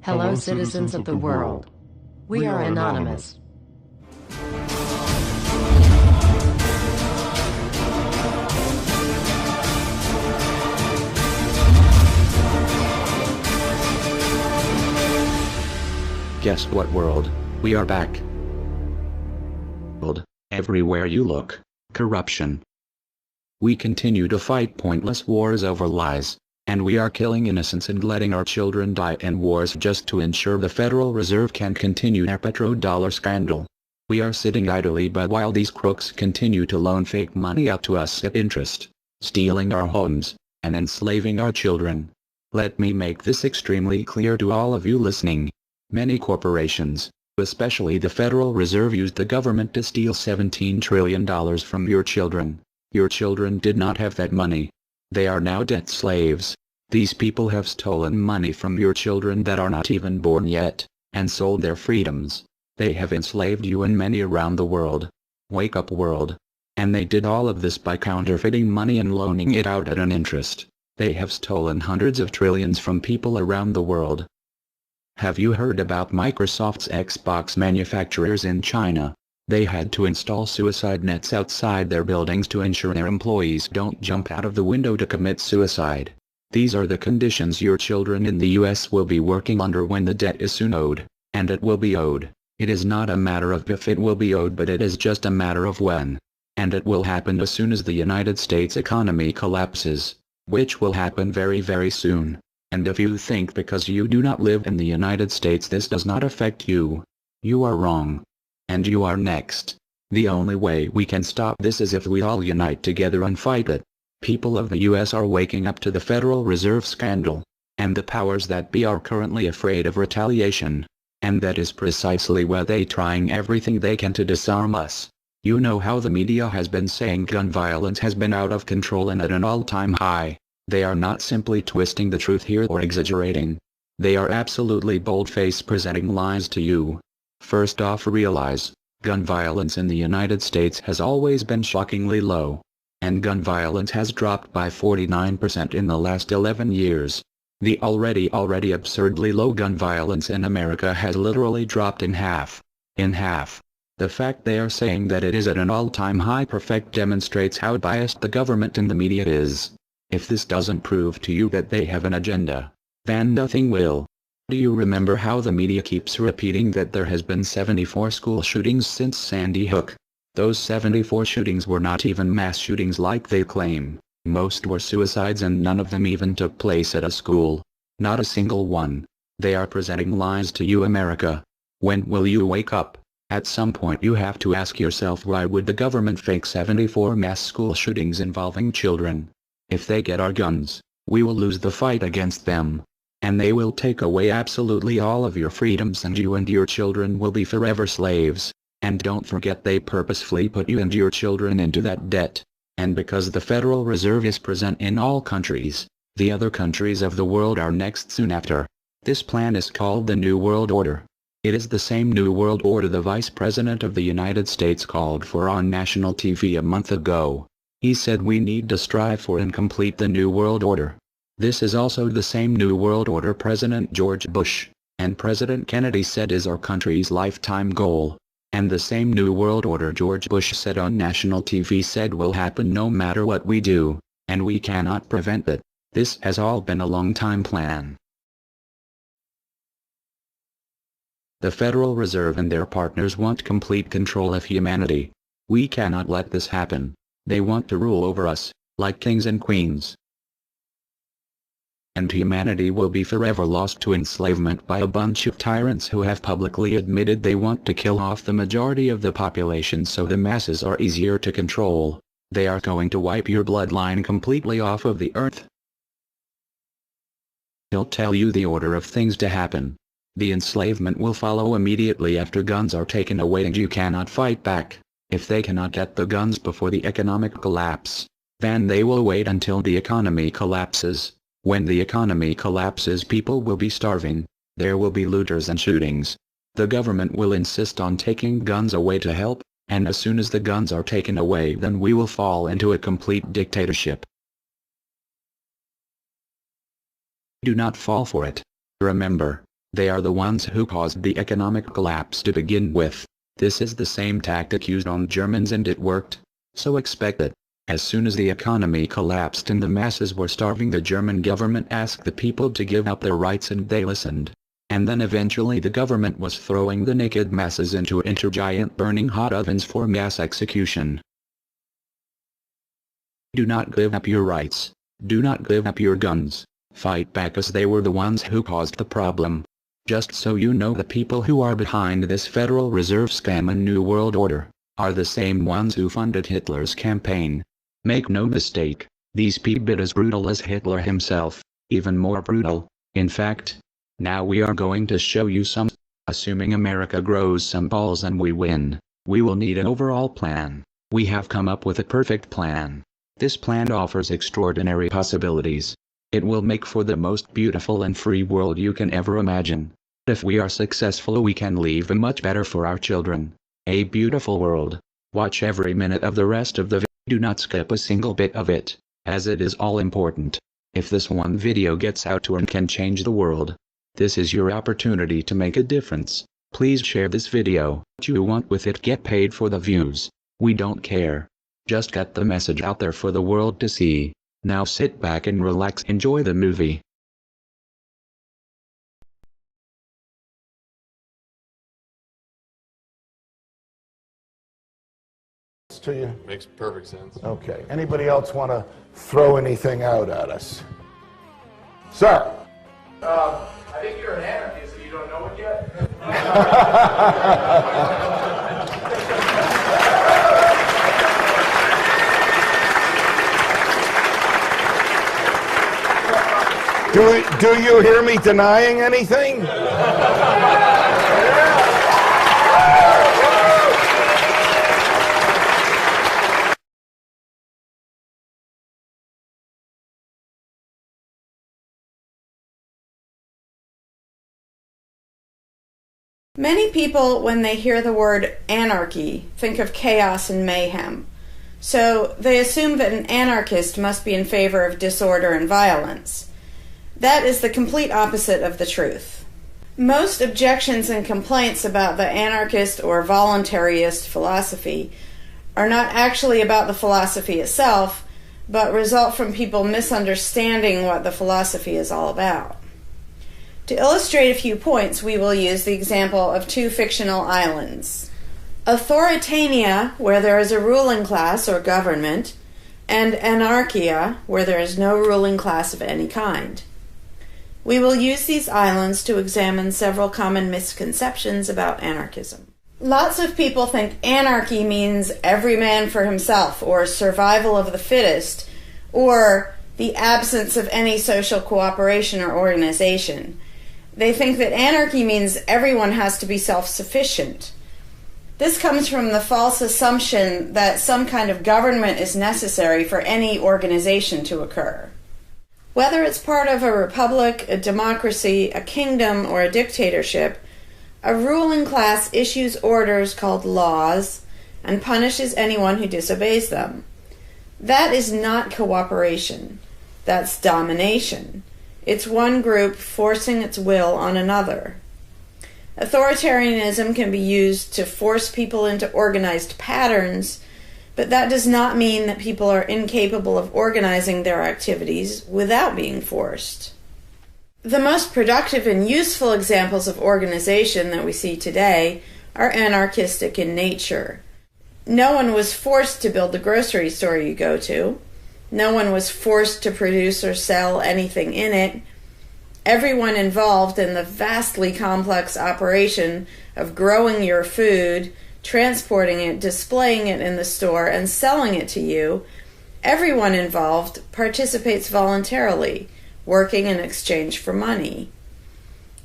Hello, citizens of the world. We are anonymous. Guess what, world? We are back. Everywhere you look, corruption. We continue to fight pointless wars over lies, and we are killing innocents and letting our children die in wars just to ensure the Federal Reserve can continue their petrodollar scandal. We are sitting idly by while these crooks continue to loan fake money out to us at interest, stealing our homes, and enslaving our children. Let me make this extremely clear to all of you listening. Many corporations, especially the Federal Reserve, used the government to steal $17 trillion from your children. Your children did not have that money. They are now debt slaves. These people have stolen money from your children that are not even born yet, and sold their freedoms. They have enslaved you and many around the world. Wake up, world. And they did all of this by counterfeiting money and loaning it out at an interest. They have stolen hundreds of trillions from people around the world. Have you heard about Microsoft's Xbox manufacturers in China? They had to install suicide nets outside their buildings to ensure their employees don't jump out of the window to commit suicide. These are the conditions your children in the US will be working under when the debt is soon owed, and it will be owed. It is not a matter of if it will be owed, but it is just a matter of when. And it will happen as soon as the United States economy collapses, which will happen very, very soon. And if you think because you do not live in the United States this does not affect you, you are wrong. And you are next. The only way we can stop this is if we all unite together and fight it. People of the US are waking up to the Federal Reserve scandal, and the powers that be are currently afraid of retaliation. And that is precisely why they trying everything they can to disarm us. You know how the media has been saying gun violence has been out of control and at an all-time high. They are not simply twisting the truth here or exaggerating. They are absolutely bold-faced presenting lies to you. First off, realize, gun violence in the United States has always been shockingly low. And gun violence has dropped by 49% in the last 11 years. The already absurdly low gun violence in America has literally dropped in half. In half. The fact they are saying that it is at an all-time high perfect demonstrates how biased the government and the media is. If this doesn't prove to you that they have an agenda, then nothing will. Do you remember how the media keeps repeating that there has been 74 school shootings since Sandy Hook? Those 74 shootings were not even mass shootings like they claim. Most were suicides and none of them even took place at a school. Not a single one. They are presenting lies to you, America. When will you wake up? At some point you have to ask yourself, why would the government fake 74 mass school shootings involving children? If they get our guns, we will lose the fight against them. And they will take away absolutely all of your freedoms and you and your children will be forever slaves. And don't forget they purposefully put you and your children into that debt. And because the Federal Reserve is present in all countries, the other countries of the world are next soon after. This plan is called the New World Order. It is the same New World Order the Vice President of the United States called for on national TV a month ago. He said we need to strive for and complete the New World Order. This is also the same New World Order President George Bush and President Kennedy said is our country's lifetime goal. And the same New World Order George Bush said on national TV said will happen no matter what we do, and we cannot prevent it. This has all been a long-time plan. The Federal Reserve and their partners want complete control of humanity. We cannot let this happen. They want to rule over us, like kings and queens. And humanity will be forever lost to enslavement by a bunch of tyrants who have publicly admitted they want to kill off the majority of the population so the masses are easier to control. They are going to wipe your bloodline completely off of the earth. He'll tell you the order of things to happen. The enslavement will follow immediately after guns are taken away and you cannot fight back. If they cannot get the guns before the economic collapse, then they will wait until the economy collapses. When the economy collapses, people will be starving. There will be looters and shootings. The government will insist on taking guns away to help, and as soon as the guns are taken away, then we will fall into a complete dictatorship. Do not fall for it. Remember, They are the ones who caused the economic collapse to begin with. This is the same tactic used on Germans and it worked. So expect it. As soon as the economy collapsed and the masses were starving, the German government asked the people to give up their rights and they listened. And then eventually the government was throwing the naked masses into giant burning hot ovens for mass execution. Do not give up your rights. Do not give up your guns. Fight back, as they were the ones who caused the problem. Just so you know, the people who are behind this Federal Reserve scam and New World Order are the same ones who funded Hitler's campaign. Make no mistake, these people are as brutal as Hitler himself, even more brutal. In fact, now we are going to show you some. Assuming America grows some balls and we win, we will need an overall plan. We have come up with a perfect plan. This plan offers extraordinary possibilities. It will make for the most beautiful and free world you can ever imagine. If we are successful, we can leave a much better for our children. A beautiful world. Watch every minute of the rest of the video. Do not skip a single bit of it, as it is all important. If this one video gets out to and can change the world, this is your opportunity to make a difference. Please share this video. What you want with it, get paid for the views. We don't care. Just get the message out there for the world to see. Now sit back and relax, enjoy the movie. To you? Makes perfect sense. Okay. Anybody else want to throw anything out at us? Sir? I think you're an anarchist and you don't know it yet. Do you hear me denying anything? Many people, when they hear the word anarchy, think of chaos and mayhem. So they assume that an anarchist must be in favor of disorder and violence. That is the complete opposite of the truth. Most objections and complaints about the anarchist or voluntarist philosophy are not actually about the philosophy itself, but result from people misunderstanding what the philosophy is all about. To illustrate a few points, we will use the example of two fictional islands. Authoritavia, where there is a ruling class or government, and Anarchia, where there is no ruling class of any kind. We will use these islands to examine several common misconceptions about anarchism. Lots of people think anarchy means every man for himself, or survival of the fittest, or the absence of any social cooperation or organization. They think that anarchy means everyone has to be self-sufficient. This comes from the false assumption that some kind of government is necessary for any organization to occur. Whether it's part of a republic, a democracy, a kingdom, or a dictatorship, a ruling class issues orders called laws and punishes anyone who disobeys them. That is not cooperation. That's domination. It's one group forcing its will on another. Authoritarianism can be used to force people into organized patterns, but that does not mean that people are incapable of organizing their activities without being forced. The most productive and useful examples of organization that we see today are anarchistic in nature. No one was forced to build the grocery store you go to. No one was forced to produce or sell anything in it. Everyone involved in the vastly complex operation of growing your food, transporting it, displaying it in the store, and selling it to you, everyone involved participates voluntarily, working in exchange for money.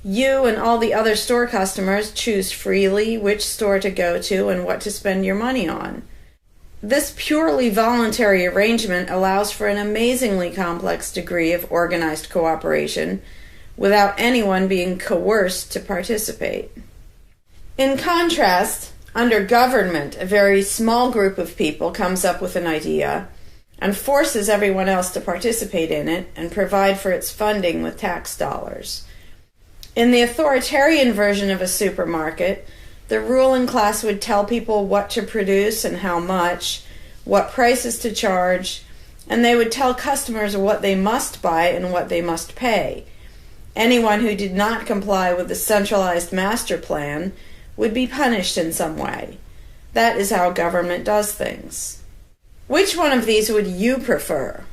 You and all the other store customers choose freely which store to go to and what to spend your money on. This purely voluntary arrangement allows for an amazingly complex degree of organized cooperation without anyone being coerced to participate. In contrast, under government, a very small group of people comes up with an idea and forces everyone else to participate in it and provide for its funding with tax dollars. In the authoritarian version of a supermarket, the ruling class would tell people what to produce and how much, what prices to charge, and they would tell customers what they must buy and what they must pay. Anyone who did not comply with the centralized master plan would be punished in some way. That is how government does things. Which one of these would you prefer?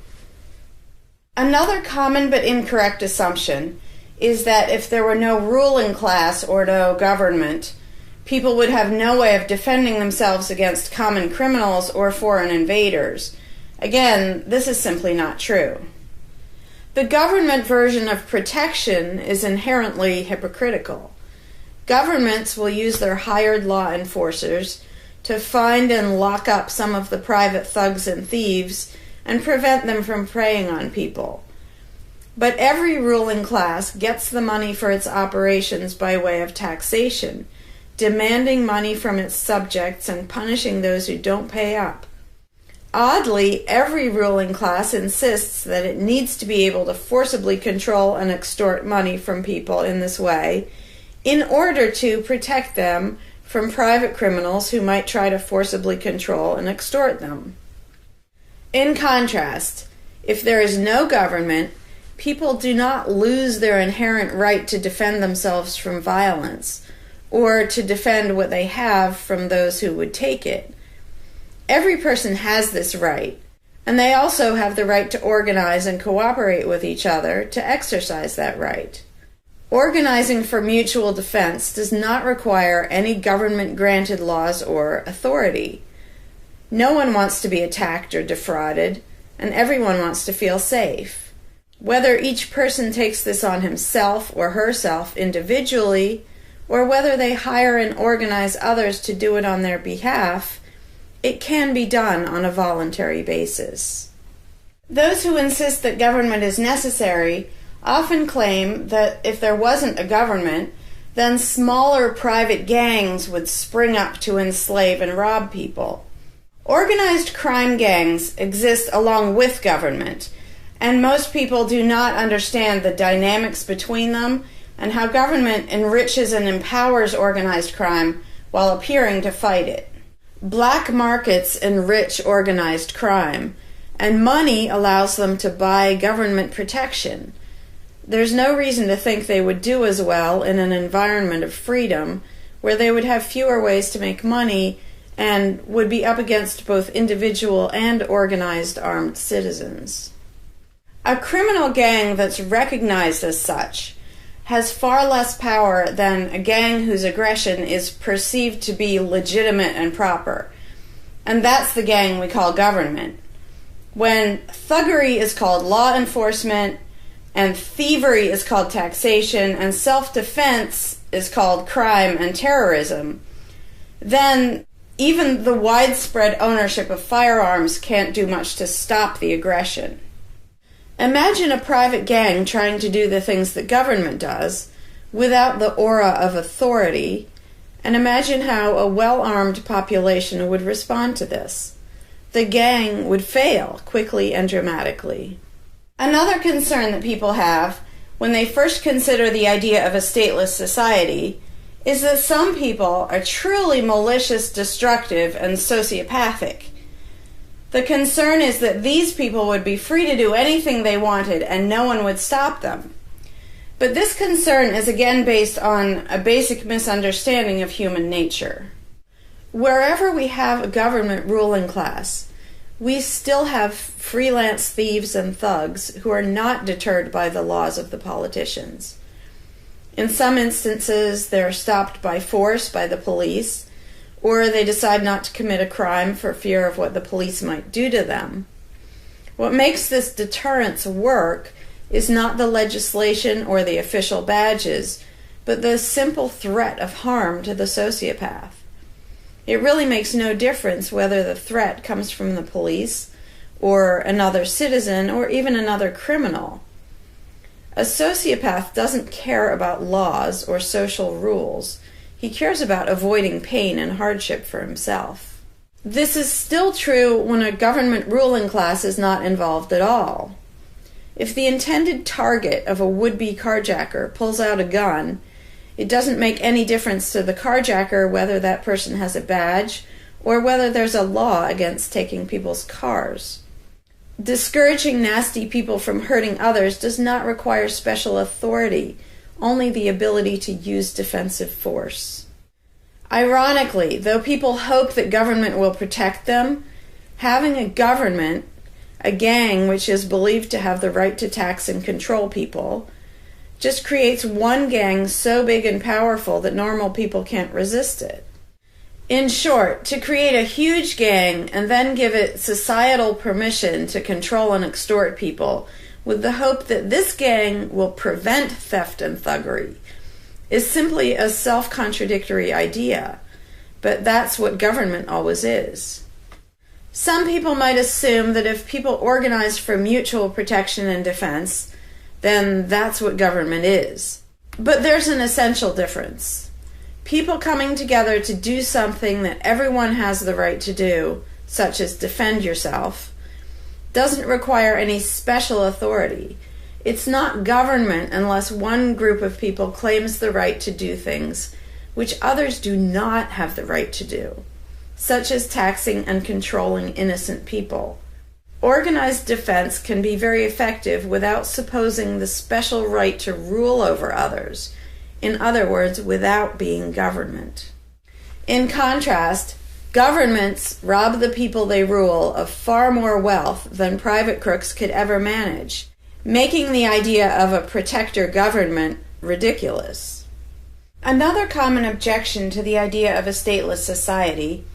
Another common but incorrect assumption is that if there were no ruling class or no government, people would have no way of defending themselves against common criminals or foreign invaders. Again, this is simply not true. The government version of protection is inherently hypocritical. Governments will use their hired law enforcers to find and lock up some of the private thugs and thieves and prevent them from preying on people. But every ruling class gets the money for its operations by way of taxation, demanding money from its subjects and punishing those who don't pay up. Oddly, every ruling class insists that it needs to be able to forcibly control and extort money from people in this way in order to protect them from private criminals who might try to forcibly control and extort them. In contrast, if there is no government, people do not lose their inherent right to defend themselves from violence or to defend what they have from those who would take it. Every person has this right, and they also have the right to organize and cooperate with each other to exercise that right. Organizing for mutual defense does not require any government-granted laws or authority. No one wants to be attacked or defrauded, and everyone wants to feel safe. Whether each person takes this on himself or herself individually, or whether they hire and organize others to do it on their behalf, it can be done on a voluntary basis. Those who insist that government is necessary often claim that if there wasn't a government, then smaller private gangs would spring up to enslave and rob people. Organized crime gangs exist along with government, and most people do not understand the dynamics between them and how government enriches and empowers organized crime while appearing to fight it. Black markets enrich organized crime, and money allows them to buy government protection. There's no reason to think they would do as well in an environment of freedom, where they would have fewer ways to make money and would be up against both individual and organized armed citizens. A criminal gang that's recognized as such has far less power than a gang whose aggression is perceived to be legitimate and proper. And that's the gang we call government. When thuggery is called law enforcement, and thievery is called taxation, and self-defense is called crime and terrorism, then even the widespread ownership of firearms can't do much to stop the aggression. Imagine a private gang trying to do the things that government does without the aura of authority, and imagine how a well-armed population would respond to this. The gang would fail quickly and dramatically. Another concern that people have when they first consider the idea of a stateless society is that some people are truly malicious, destructive, and sociopathic. The concern is that these people would be free to do anything they wanted and no one would stop them. But this concern is again based on a basic misunderstanding of human nature. Wherever we have a government ruling class, we still have freelance thieves and thugs who are not deterred by the laws of the politicians. In some instances, they're stopped by force by the police, or they decide not to commit a crime for fear of what the police might do to them. What makes this deterrence work is not the legislation or the official badges, but the simple threat of harm to the sociopath. It really makes no difference whether the threat comes from the police, or another citizen, or even another criminal. A sociopath doesn't care about laws or social rules. He cares about avoiding pain and hardship for himself. This is still true when a government ruling class is not involved at all. If the intended target of a would-be carjacker pulls out a gun, it doesn't make any difference to the carjacker whether that person has a badge or whether there's a law against taking people's cars. Discouraging nasty people from hurting others does not require special authority, only the ability to use defensive force. Ironically, though people hope that government will protect them, having a government, a gang which is believed to have the right to tax and control people, just creates one gang so big and powerful that normal people can't resist it. In short, to create a huge gang and then give it societal permission to control and extort people with the hope that this gang will prevent theft and thuggery is simply a self-contradictory idea, but that's what government always is. Some people might assume that if people organize for mutual protection and defense, then that's what government is. But there's an essential difference. People coming together to do something that everyone has the right to do, such as defend yourself, doesn't require any special authority. It's not government unless one group of people claims the right to do things which others do not have the right to do, such as taxing and controlling innocent people. Organized defense can be very effective without supposing the special right to rule over others. In other words, without being government. In contrast, governments rob the people they rule of far more wealth than private crooks could ever manage, making the idea of a protector government ridiculous. Another common objection to the idea of a stateless society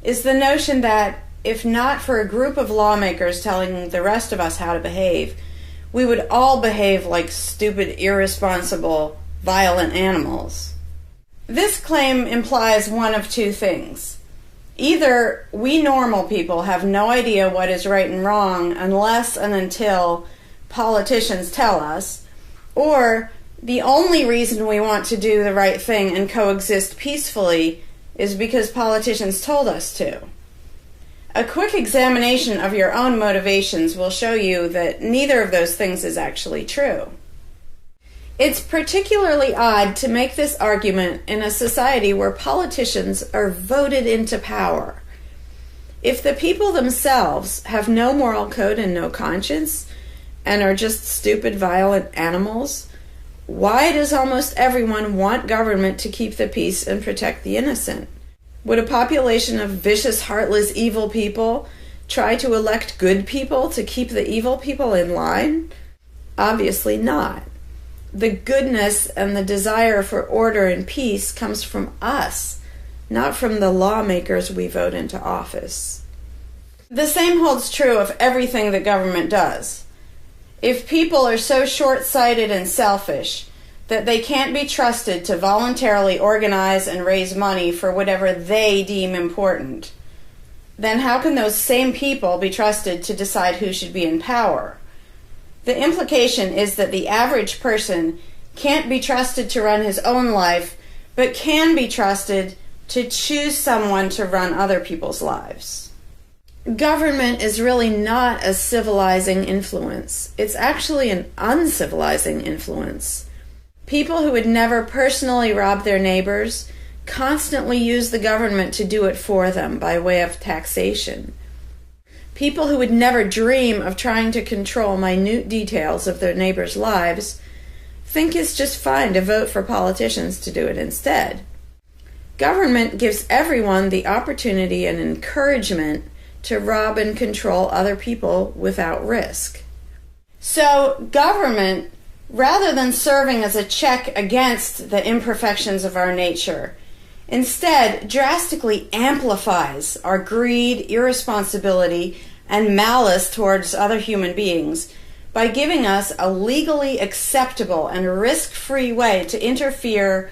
is the notion that, if not for a group of lawmakers telling the rest of us how to behave, we would all behave like stupid, irresponsible, violent animals. This claim implies one of two things. Either we normal people have no idea what is right and wrong unless and until politicians tell us, or the only reason we want to do the right thing and coexist peacefully is because politicians told us to. A quick examination of your own motivations will show you that neither of those things is actually true. It's particularly odd to make this argument in a society where politicians are voted into power. If the people themselves have no moral code and no conscience, and are just stupid, violent animals, why does almost everyone want government to keep the peace and protect the innocent? Would a population of vicious, heartless, evil people try to elect good people to keep the evil people in line? Obviously not. The goodness and the desire for order and peace comes from us, not from the lawmakers we vote into office. The same holds true of everything that government does. If people are so short-sighted and selfish that they can't be trusted to voluntarily organize and raise money for whatever they deem important, then how can those same people be trusted to decide who should be in power? The implication is that the average person can't be trusted to run his own life, but can be trusted to choose someone to run other people's lives. Government is really not a civilizing influence. It's actually an uncivilizing influence. People who would never personally rob their neighbors constantly use the government to do it for them by way of taxation. People who would never dream of trying to control minute details of their neighbors' lives think it's just fine to vote for politicians to do it instead. Government gives everyone the opportunity and encouragement to rob and control other people without risk. So government, rather than serving as a check against the imperfections of our nature, instead drastically amplifies our greed, irresponsibility, and malice towards other human beings by giving us a legally acceptable and risk-free way to interfere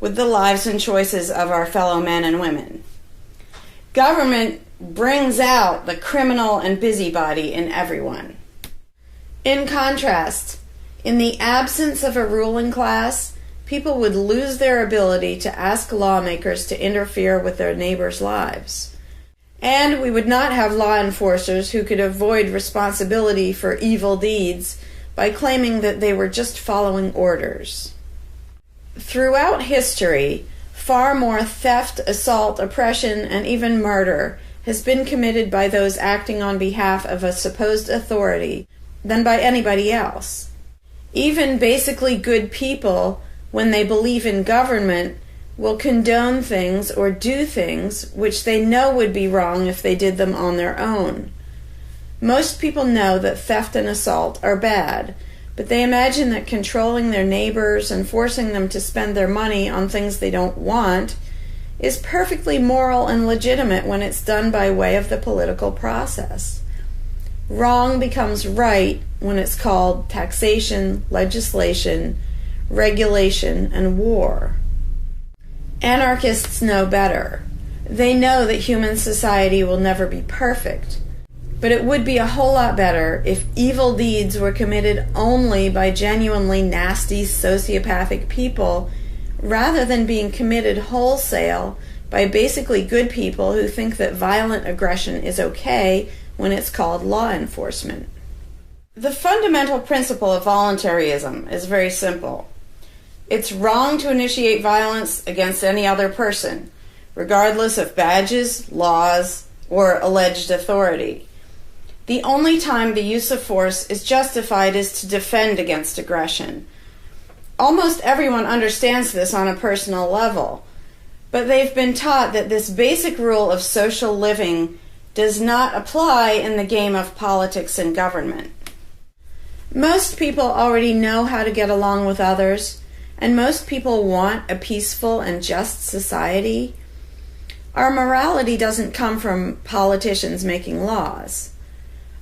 with the lives and choices of our fellow men and women. Government brings out the criminal and busybody in everyone. In contrast, in the absence of a ruling class, people would lose their ability to ask lawmakers to interfere with their neighbors' lives. And we would not have law enforcers who could avoid responsibility for evil deeds by claiming that they were just following orders. Throughout history, far more theft, assault, oppression, and even murder has been committed by those acting on behalf of a supposed authority than by anybody else. Even basically good people, when they believe in government, will condone things or do things which they know would be wrong if they did them on their own. Most people know that theft and assault are bad, but they imagine that controlling their neighbors and forcing them to spend their money on things they don't want is perfectly moral and legitimate when it's done by way of the political process. Wrong becomes right when it's called taxation, legislation, regulation, and war. Anarchists know better. They know that human society will never be perfect, but it would be a whole lot better if evil deeds were committed only by genuinely nasty, sociopathic people, rather than being committed wholesale by basically good people who think that violent aggression is okay when it's called law enforcement. The fundamental principle of voluntarism is very simple. It's wrong to initiate violence against any other person, regardless of badges, laws, or alleged authority. The only time the use of force is justified is to defend against aggression. Almost everyone understands this on a personal level, but they've been taught that this basic rule of social living does not apply in the game of politics and government. Most people already know how to get along with others, and most people want a peaceful and just society. Our morality doesn't come from politicians making laws.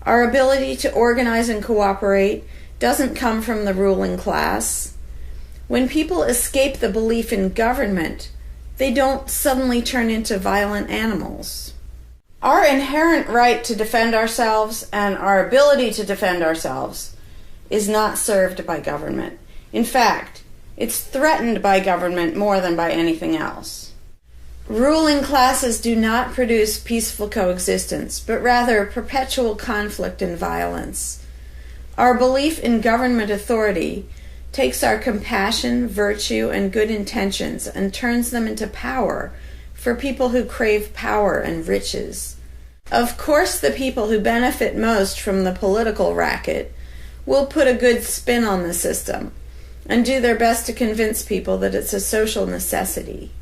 Our ability to organize and cooperate doesn't come from the ruling class. When people escape the belief in government, they don't suddenly turn into violent animals. Our inherent right to defend ourselves and our ability to defend ourselves is not served by government. In fact, it's threatened by government more than by anything else. Ruling classes do not produce peaceful coexistence, but rather perpetual conflict and violence. Our belief in government authority takes our compassion, virtue, and good intentions and turns them into power for people who crave power and riches. Of course, the people who benefit most from the political racket will put a good spin on the system and do their best to convince people that it's a social necessity.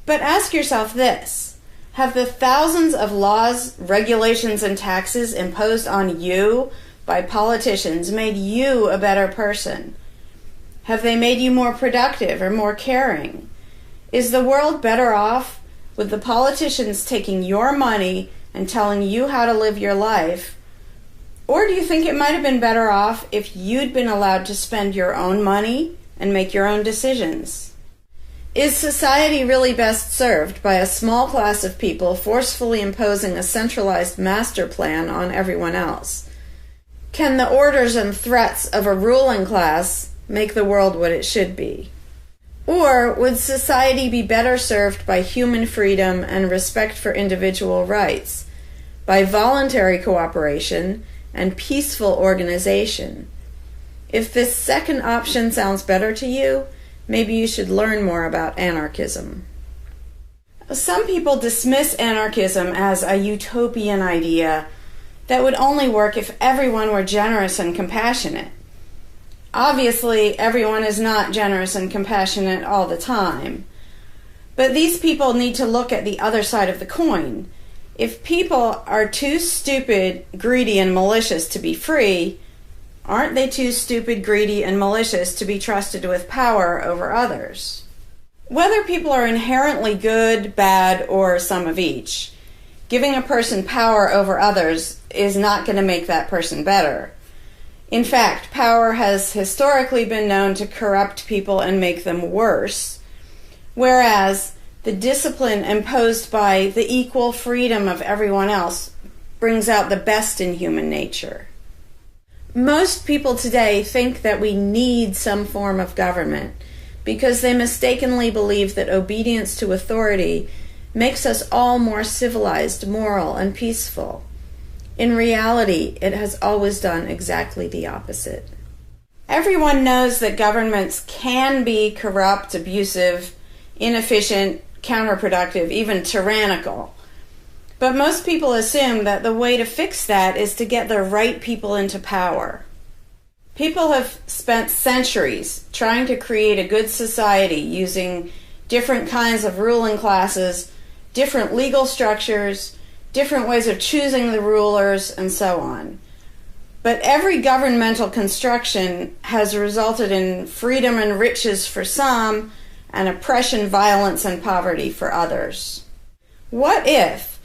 But ask yourself this: have the thousands of laws, regulations, and taxes imposed on you by politicians made you a better person? Have they made you more productive or more caring? Is the world better off with the politicians taking your money and telling you how to live your life? Or do you think it might have been better off if you'd been allowed to spend your own money and make your own decisions? Is society really best served by a small class of people forcefully imposing a centralized master plan on everyone else? Can the orders and threats of a ruling class make the world what it should be? Or would society be better served by human freedom and respect for individual rights, by voluntary cooperation and peaceful organization? If this second option sounds better to you, maybe you should learn more about anarchism. Some people dismiss anarchism as a utopian idea that would only work if everyone were generous and compassionate. Obviously, everyone is not generous and compassionate all the time, but these people need to look at the other side of the coin. If people are too stupid, greedy, and malicious to be free, aren't they too stupid, greedy, and malicious to be trusted with power over others? Whether people are inherently good, bad, or some of each, giving a person power over others is not going to make that person better. In fact, power has historically been known to corrupt people and make them worse, whereas the discipline imposed by the equal freedom of everyone else brings out the best in human nature. Most people today think that we need some form of government because they mistakenly believe that obedience to authority makes us all more civilized, moral, and peaceful. In reality, it has always done exactly the opposite. Everyone knows that governments can be corrupt, abusive, inefficient, counterproductive, even tyrannical. But most people assume that the way to fix that is to get the right people into power. People have spent centuries trying to create a good society using different kinds of ruling classes, different legal structures, different ways of choosing the rulers, and so on. But every governmental construction has resulted in freedom and riches for some, and oppression, violence, and poverty for others. What if,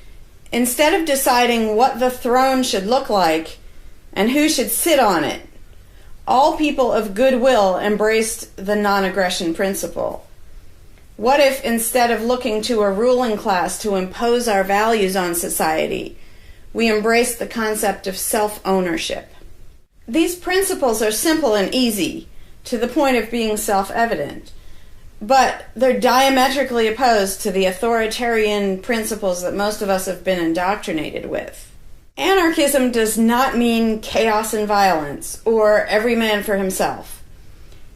instead of deciding what the throne should look like and who should sit on it, all people of goodwill embraced the non-aggression principle? What if, instead of looking to a ruling class to impose our values on society, we embraced the concept of self-ownership? These principles are simple and easy, to the point of being self-evident, but they're diametrically opposed to the authoritarian principles that most of us have been indoctrinated with. Anarchism does not mean chaos and violence, or every man for himself.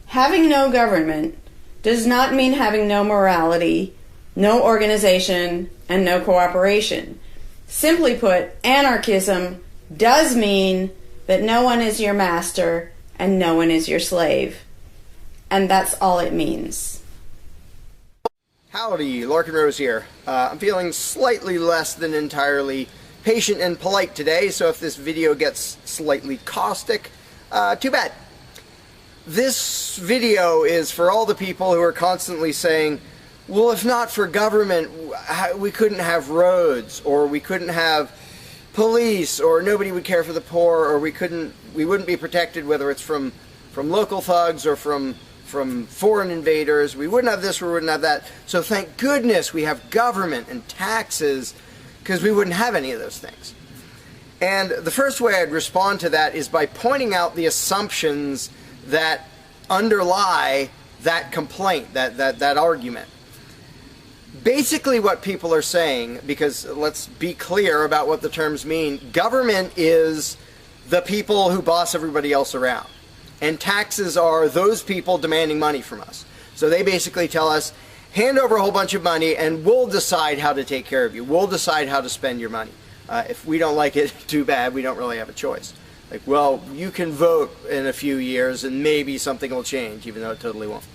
Having no government does not mean having no morality, no organization, and no cooperation. Simply put, anarchism does mean that no one is your master and no one is your slave. And that's all it means. Howdy, Larkin Rose here. I'm feeling slightly less than entirely patient and polite today, so if this video gets slightly caustic, too bad. This video is for all the people who are constantly saying, well, if not for government, we couldn't have roads, or we couldn't have police, or nobody would care for the poor, or we wouldn't be protected, whether it's from local thugs or from foreign invaders. We wouldn't have this, we wouldn't have that. So thank goodness we have government and taxes, because we wouldn't have any of those things. And the first way I'd respond to that is by pointing out the assumptions that underlie that complaint, that argument. Basically what people are saying, because let's be clear about what the terms mean, government is the people who boss everybody else around. And taxes are those people demanding money from us. So they basically tell us, hand over a whole bunch of money and we'll decide how to take care of you. We'll decide how to spend your money. If we don't like it, too bad, we don't really have a choice. Like, well, you can vote in a few years and maybe something will change, even though it totally won't.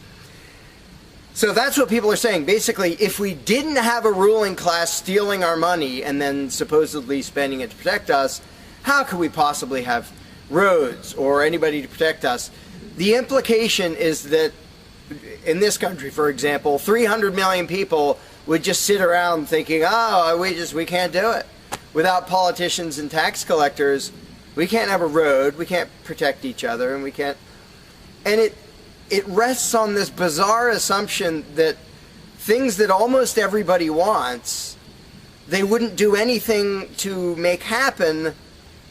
So that's what people are saying. Basically, if we didn't have a ruling class stealing our money and then supposedly spending it to protect us, how could we possibly have roads or anybody to protect us? The implication is that in this country, for example, 300 million people would just sit around thinking, oh, we can't do it. Without politicians and tax collectors, we can't have a road, we can't protect each other, and we can't... And it rests on this bizarre assumption that things that almost everybody wants, they wouldn't do anything to make happen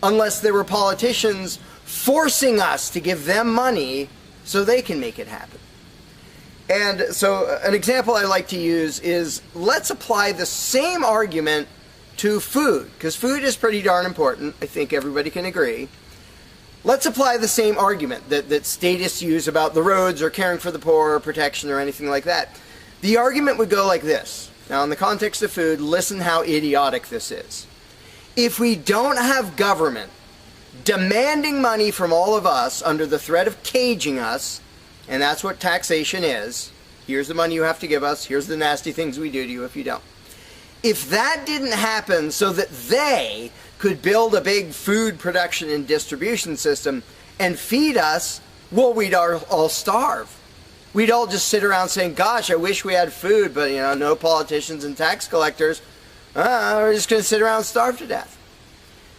unless there were politicians forcing us to give them money so they can make it happen. And so an example I like to use is, let's apply the same argument to food, because food is pretty darn important. I think everybody can agree. Let's apply the same argument that statists use about the roads or caring for the poor or protection or anything like that. The argument would go like this. Now, in the context of food, listen how idiotic this is. If we don't have government demanding money from all of us under the threat of caging us, and that's what taxation is, here's the money you have to give us, here's the nasty things we do to you if you don't. If that didn't happen so that they could build a big food production and distribution system and feed us, well, we'd all starve. We'd all just sit around saying, gosh, I wish we had food, but, no politicians and tax collectors. We're just going to sit around and starve to death.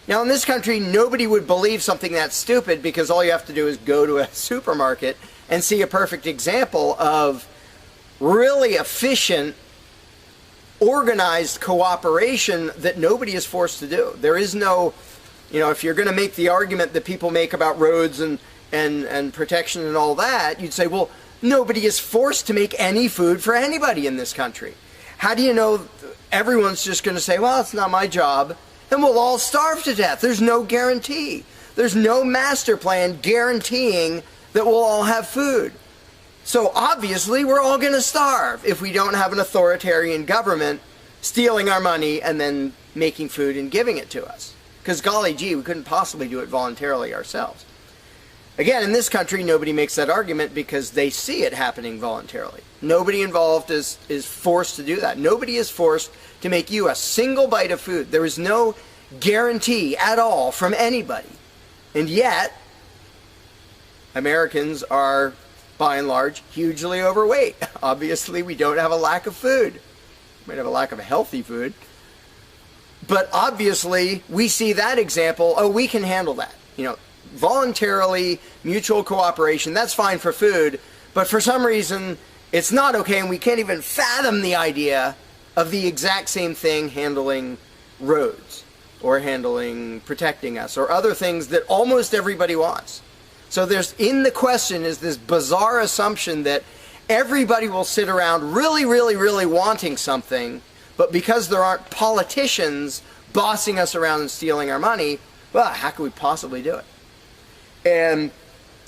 Now, in this country, nobody would believe something that stupid, because all you have to do is go to a supermarket and see a perfect example of really efficient, organized cooperation that nobody is forced to do. There is no, if you're going to make the argument that people make about roads and protection and all that, you'd say, well, nobody is forced to make any food for anybody in this country. How do you know everyone's just going to say, well, it's not my job, and we'll all starve to death? There's no guarantee. There's no master plan guaranteeing that we'll all have food. So obviously we're all going to starve if we don't have an authoritarian government stealing our money and then making food and giving it to us. Because golly gee, we couldn't possibly do it voluntarily ourselves. Again, in this country, nobody makes that argument because they see it happening voluntarily. Nobody involved is forced to do that. Nobody is forced to make you a single bite of food. There is no guarantee at all from anybody. And yet, Americans are, by and large, hugely overweight. Obviously, we don't have a lack of food. We might have a lack of healthy food. But obviously, we see that example. Oh, we can handle that. You know, voluntarily, mutual cooperation, that's fine for food. But for some reason, it's not okay, and we can't even fathom the idea of the exact same thing handling roads or handling protecting us or other things that almost everybody wants. So there's, in the question is this bizarre assumption that everybody will sit around really, really, really wanting something, but because there aren't politicians bossing us around and stealing our money, well, how could we possibly do it? And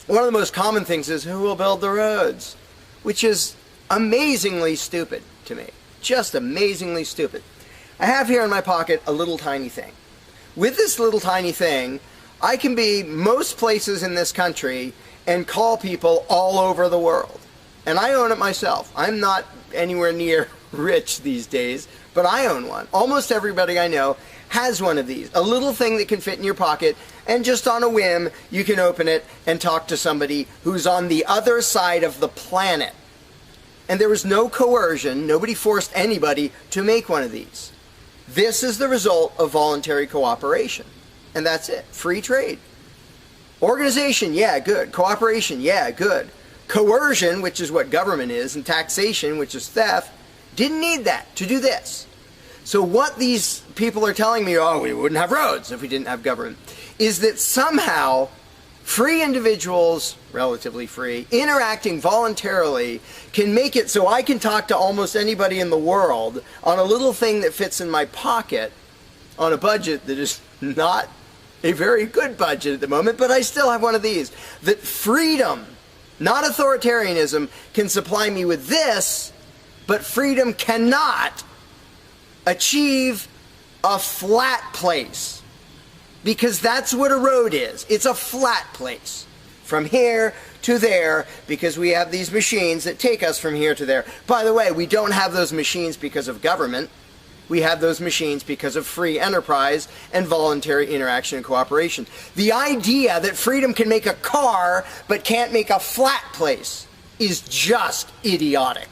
one of the most common things is, who will build the roads? Which is amazingly stupid to me. Just amazingly stupid. I have here in my pocket a little tiny thing. With this little tiny thing, I can be most places in this country and call people all over the world. And I own it myself. I'm not anywhere near rich these days, but I own one. Almost everybody I know has one of these. A little thing that can fit in your pocket, and just on a whim, you can open it and talk to somebody who's on the other side of the planet. And there was no coercion. Nobody forced anybody to make one of these. This is the result of voluntary cooperation. And that's it. Free trade. Organization, yeah, good. Cooperation, yeah, good. Coercion, which is what government is, and taxation, which is theft, didn't need that to do this. So what these people are telling me, oh, we wouldn't have roads if we didn't have government, is that somehow free individuals, relatively free, interacting voluntarily can make it so I can talk to almost anybody in the world on a little thing that fits in my pocket on a budget that is not a very good budget at the moment, but I still have one of these. That freedom, not authoritarianism, can supply me with this, but freedom cannot achieve a flat place. Because that's what a road is. It's a flat place. From here to there, because we have these machines that take us from here to there. By the way, we don't have those machines because of government. We have those machines because of free enterprise and voluntary interaction and cooperation. The idea that freedom can make a car but can't make a flat place is just idiotic.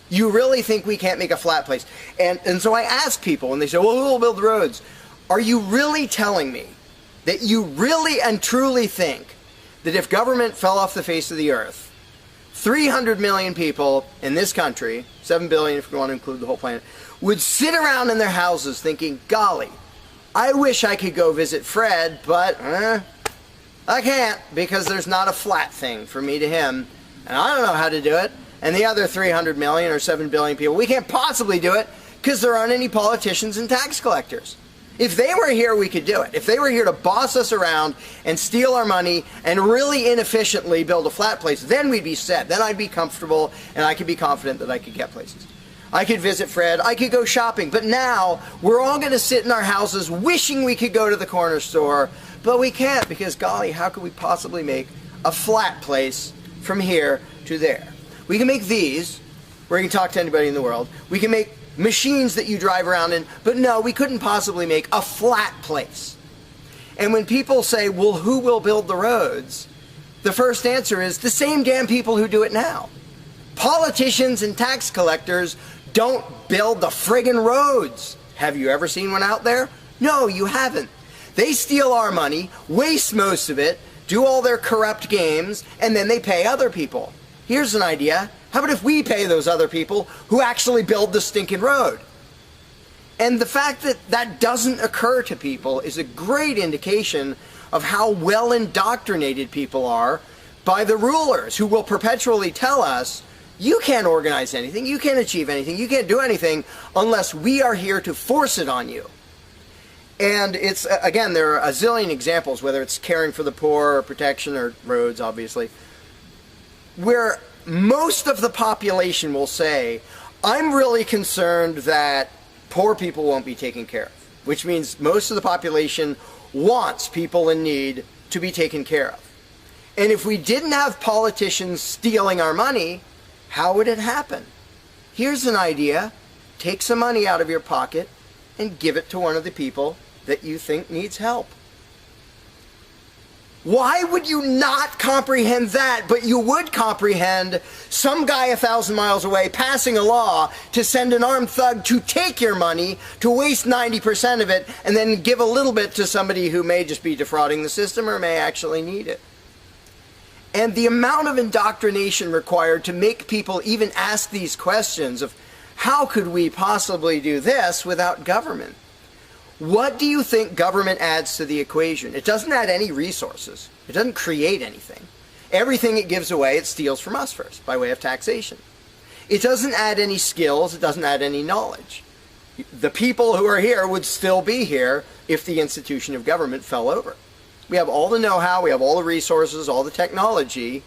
You really think we can't make a flat place? And so I ask people, and they say, well, who will build roads? Are you really telling me that you really and truly think that if government fell off the face of the earth, 300 million people in this country, 7 billion if you want to include the whole planet, would sit around in their houses thinking, golly, I wish I could go visit Fred, but I can't because there's not a flat thing from me to him, and I don't know how to do it. And the other 300 million or 7 billion people, we can't possibly do it because there aren't any politicians and tax collectors. If they were here, we could do it. If they were here to boss us around and steal our money and really inefficiently build a flat place, then we'd be set. Then I'd be comfortable and I could be confident that I could get places. I could visit Fred, I could go shopping, but now we're all going to sit in our houses wishing we could go to the corner store, but we can't because, golly, how could we possibly make a flat place from here to there? We can make these, where you can talk to anybody in the world. We can make machines that you drive around in, but no, we couldn't possibly make a flat place. And when people say, well, who will build the roads? The first answer is the same damn people who do it now. Politicians and tax collectors don't build the friggin' roads. Have you ever seen one out there? No, you haven't. They steal our money, waste most of it, do all their corrupt games, and then they pay other people. Here's an idea. How about if we pay those other people who actually build the stinking road? And the fact that that doesn't occur to people is a great indication of how well indoctrinated people are by the rulers who will perpetually tell us, you can't organize anything, you can't achieve anything, you can't do anything unless we are here to force it on you. And it's, again, there are a zillion examples, whether it's caring for the poor or protection or roads, obviously. where most of the population will say, I'm really concerned that poor people won't be taken care of, which means most of the population wants people in need to be taken care of. And if we didn't have politicians stealing our money, how would it happen? Here's an idea. Take some money out of your pocket and give it to one of the people that you think needs help. Why would you not comprehend that, but you would comprehend some guy 1,000 miles away passing a law to send an armed thug to take your money, to waste 90% of it, and then give a little bit to somebody who may just be defrauding the system or may actually need it? And the amount of indoctrination required to make people even ask these questions of how could we possibly do this without government? What do you think government adds to the equation? It doesn't add any resources. It doesn't create anything. Everything it gives away, it steals from us first, by way of taxation. It doesn't add any skills. It doesn't add any knowledge. The people who are here would still be here if the institution of government fell over. We have all the know-how, we have all the resources, all the technology.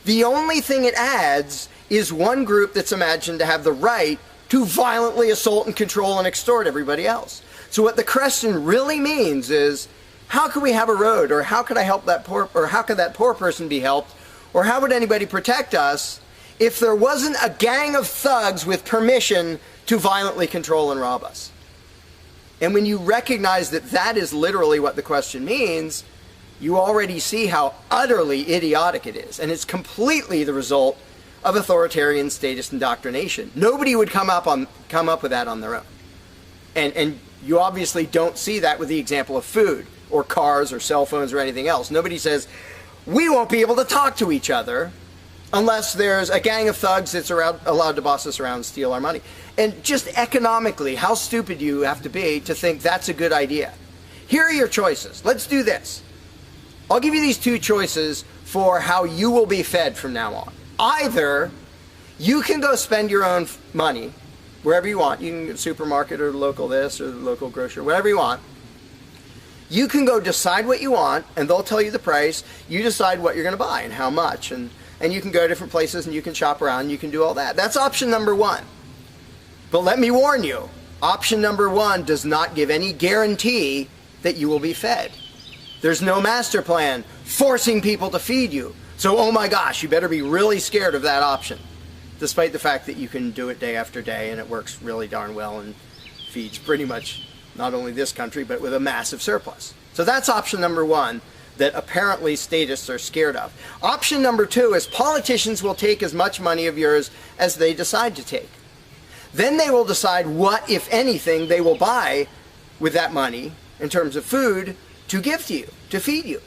The only thing it adds is one group that's imagined to have the right to violently assault and control and extort everybody else. So what the question really means is, how could we have a road, or how could I help that poor, or how could that poor person be helped, or how would anybody protect us if there wasn't a gang of thugs with permission to violently control and rob us? And when you recognize that that is literally what the question means, you already see how utterly idiotic it is. And it's completely the result of authoritarian statist indoctrination. Nobody would come up with that on their own. And you obviously don't see that with the example of food or cars or cell phones or anything else. Nobody says, we won't be able to talk to each other unless there's a gang of thugs that's allowed to boss us around and steal our money. And just economically, how stupid you have to be to think that's a good idea. Here are your choices. Let's do this. I'll give you these two choices for how you will be fed from now on. Either you can go spend your own money wherever you want. You can go to the supermarket or the local this or the local grocery, whatever you want. You can go decide what you want, and they'll tell you the price. You decide what you're going to buy and how much. And you can go to different places and you can shop around and you can do all that. That's option number one. But let me warn you, option number one does not give any guarantee that you will be fed. There's no master plan forcing people to feed you. So, oh my gosh, you better be really scared of that option, despite the fact that you can do it day after day and it works really darn well and feeds pretty much not only this country, but with a massive surplus. So that's option number one that apparently statists are scared of. Option number two is politicians will take as much money of yours as they decide to take. Then they will decide what, if anything, they will buy with that money in terms of food to give to you, to feed you.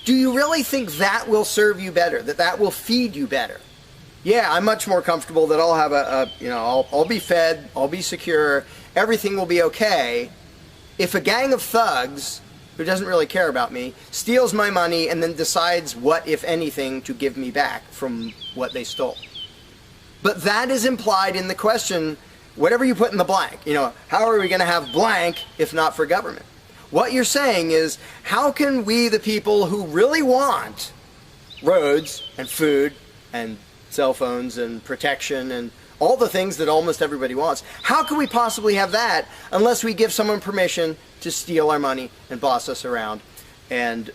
Do you really think that will serve you better, that will feed you better? Yeah, I'm much more comfortable that I'll have I'll be fed, I'll be secure, everything will be okay if a gang of thugs who doesn't really care about me steals my money and then decides what, if anything, to give me back from what they stole. But that is implied in the question, whatever you put in the blank. How are we going to have blank if not for government? What you're saying is, how can we, the people who really want roads and food and cell phones and protection and all the things that almost everybody wants, how can we possibly have that unless we give someone permission to steal our money and boss us around and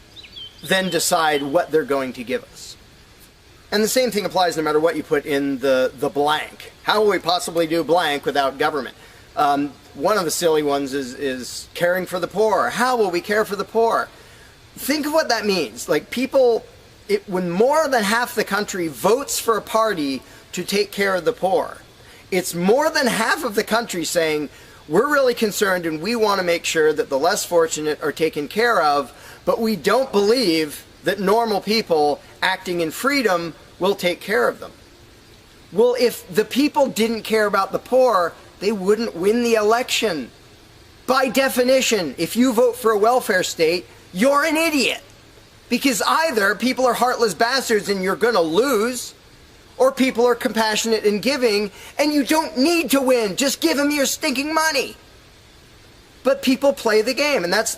then decide what they're going to give us? And the same thing applies no matter what you put in the blank. How will we possibly do blank without government? One of the silly ones is caring for the poor. How will we care for the poor? Think of what that means. Like when more than half the country votes for a party to take care of the poor, it's more than half of the country saying, we're really concerned and we want to make sure that the less fortunate are taken care of, but we don't believe that normal people acting in freedom will take care of them. Well, if the people didn't care about the poor, they wouldn't win the election. By definition, if you vote for a welfare state, you're an idiot. Because either people are heartless bastards and you're going to lose, or people are compassionate and giving and you don't need to win. Just give them your stinking money. But people play the game, and that's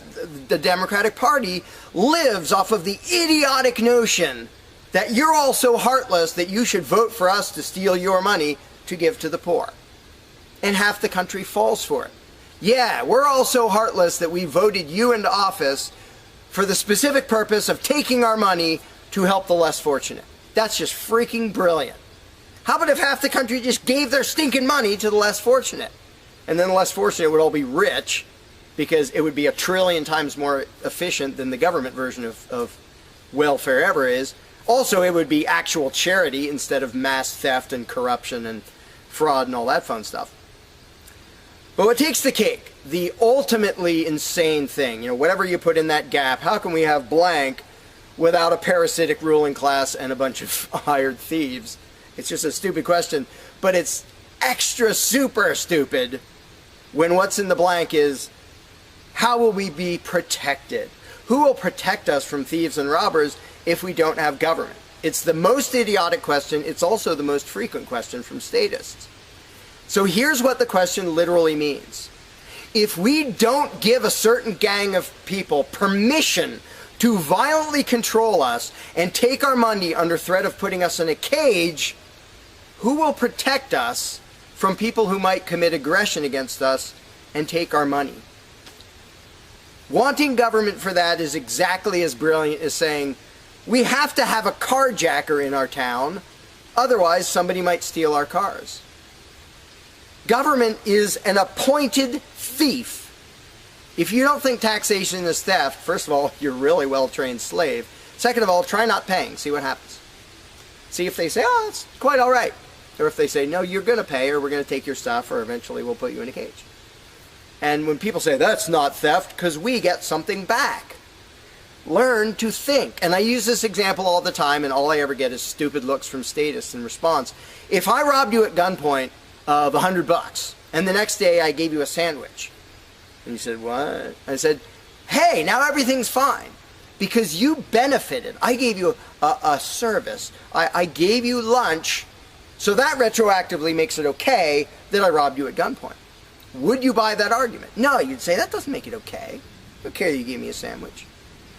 the Democratic Party lives off of the idiotic notion that you're all so heartless that you should vote for us to steal your money to give to the poor. And half the country falls for it. Yeah, we're all so heartless that we voted you into office for the specific purpose of taking our money to help the less fortunate. That's just freaking brilliant. How about if half the country just gave their stinking money to the less fortunate? And then the less fortunate would all be rich, because it would be 1 trillion times more efficient than the government version of welfare ever is. Also, it would be actual charity instead of mass theft and corruption and fraud and all that fun stuff. But what takes the cake, the ultimately insane thing, whatever you put in that gap, how can we have blank without a parasitic ruling class and a bunch of hired thieves? It's just a stupid question, but it's extra super stupid when what's in the blank is, how will we be protected? Who will protect us from thieves and robbers if we don't have government? It's the most idiotic question. It's also the most frequent question from statists. So here's what the question literally means. If we don't give a certain gang of people permission to violently control us and take our money under threat of putting us in a cage, who will protect us from people who might commit aggression against us and take our money? Wanting government for that is exactly as brilliant as saying, we have to have a carjacker in our town, otherwise somebody might steal our cars. Government is an appointed thief. If you don't think taxation is theft, first of all, you're a really well-trained slave. Second of all, try not paying. See what happens. See if they say, oh, it's quite all right. Or if they say, no, you're going to pay, or we're going to take your stuff, or eventually we'll put you in a cage. And when people say, that's not theft, because we get something back. Learn to think. And I use this example all the time, and all I ever get is stupid looks from statists in response. If I robbed you at gunpoint of $100, and the next day I gave you a sandwich, and you said, what? I said, hey, now everything's fine, because you benefited. I gave you a service. I gave you lunch, so that retroactively makes it okay that I robbed you at gunpoint. Would you buy that argument? No, you'd say, that doesn't make it okay. Okay, you gave me a sandwich.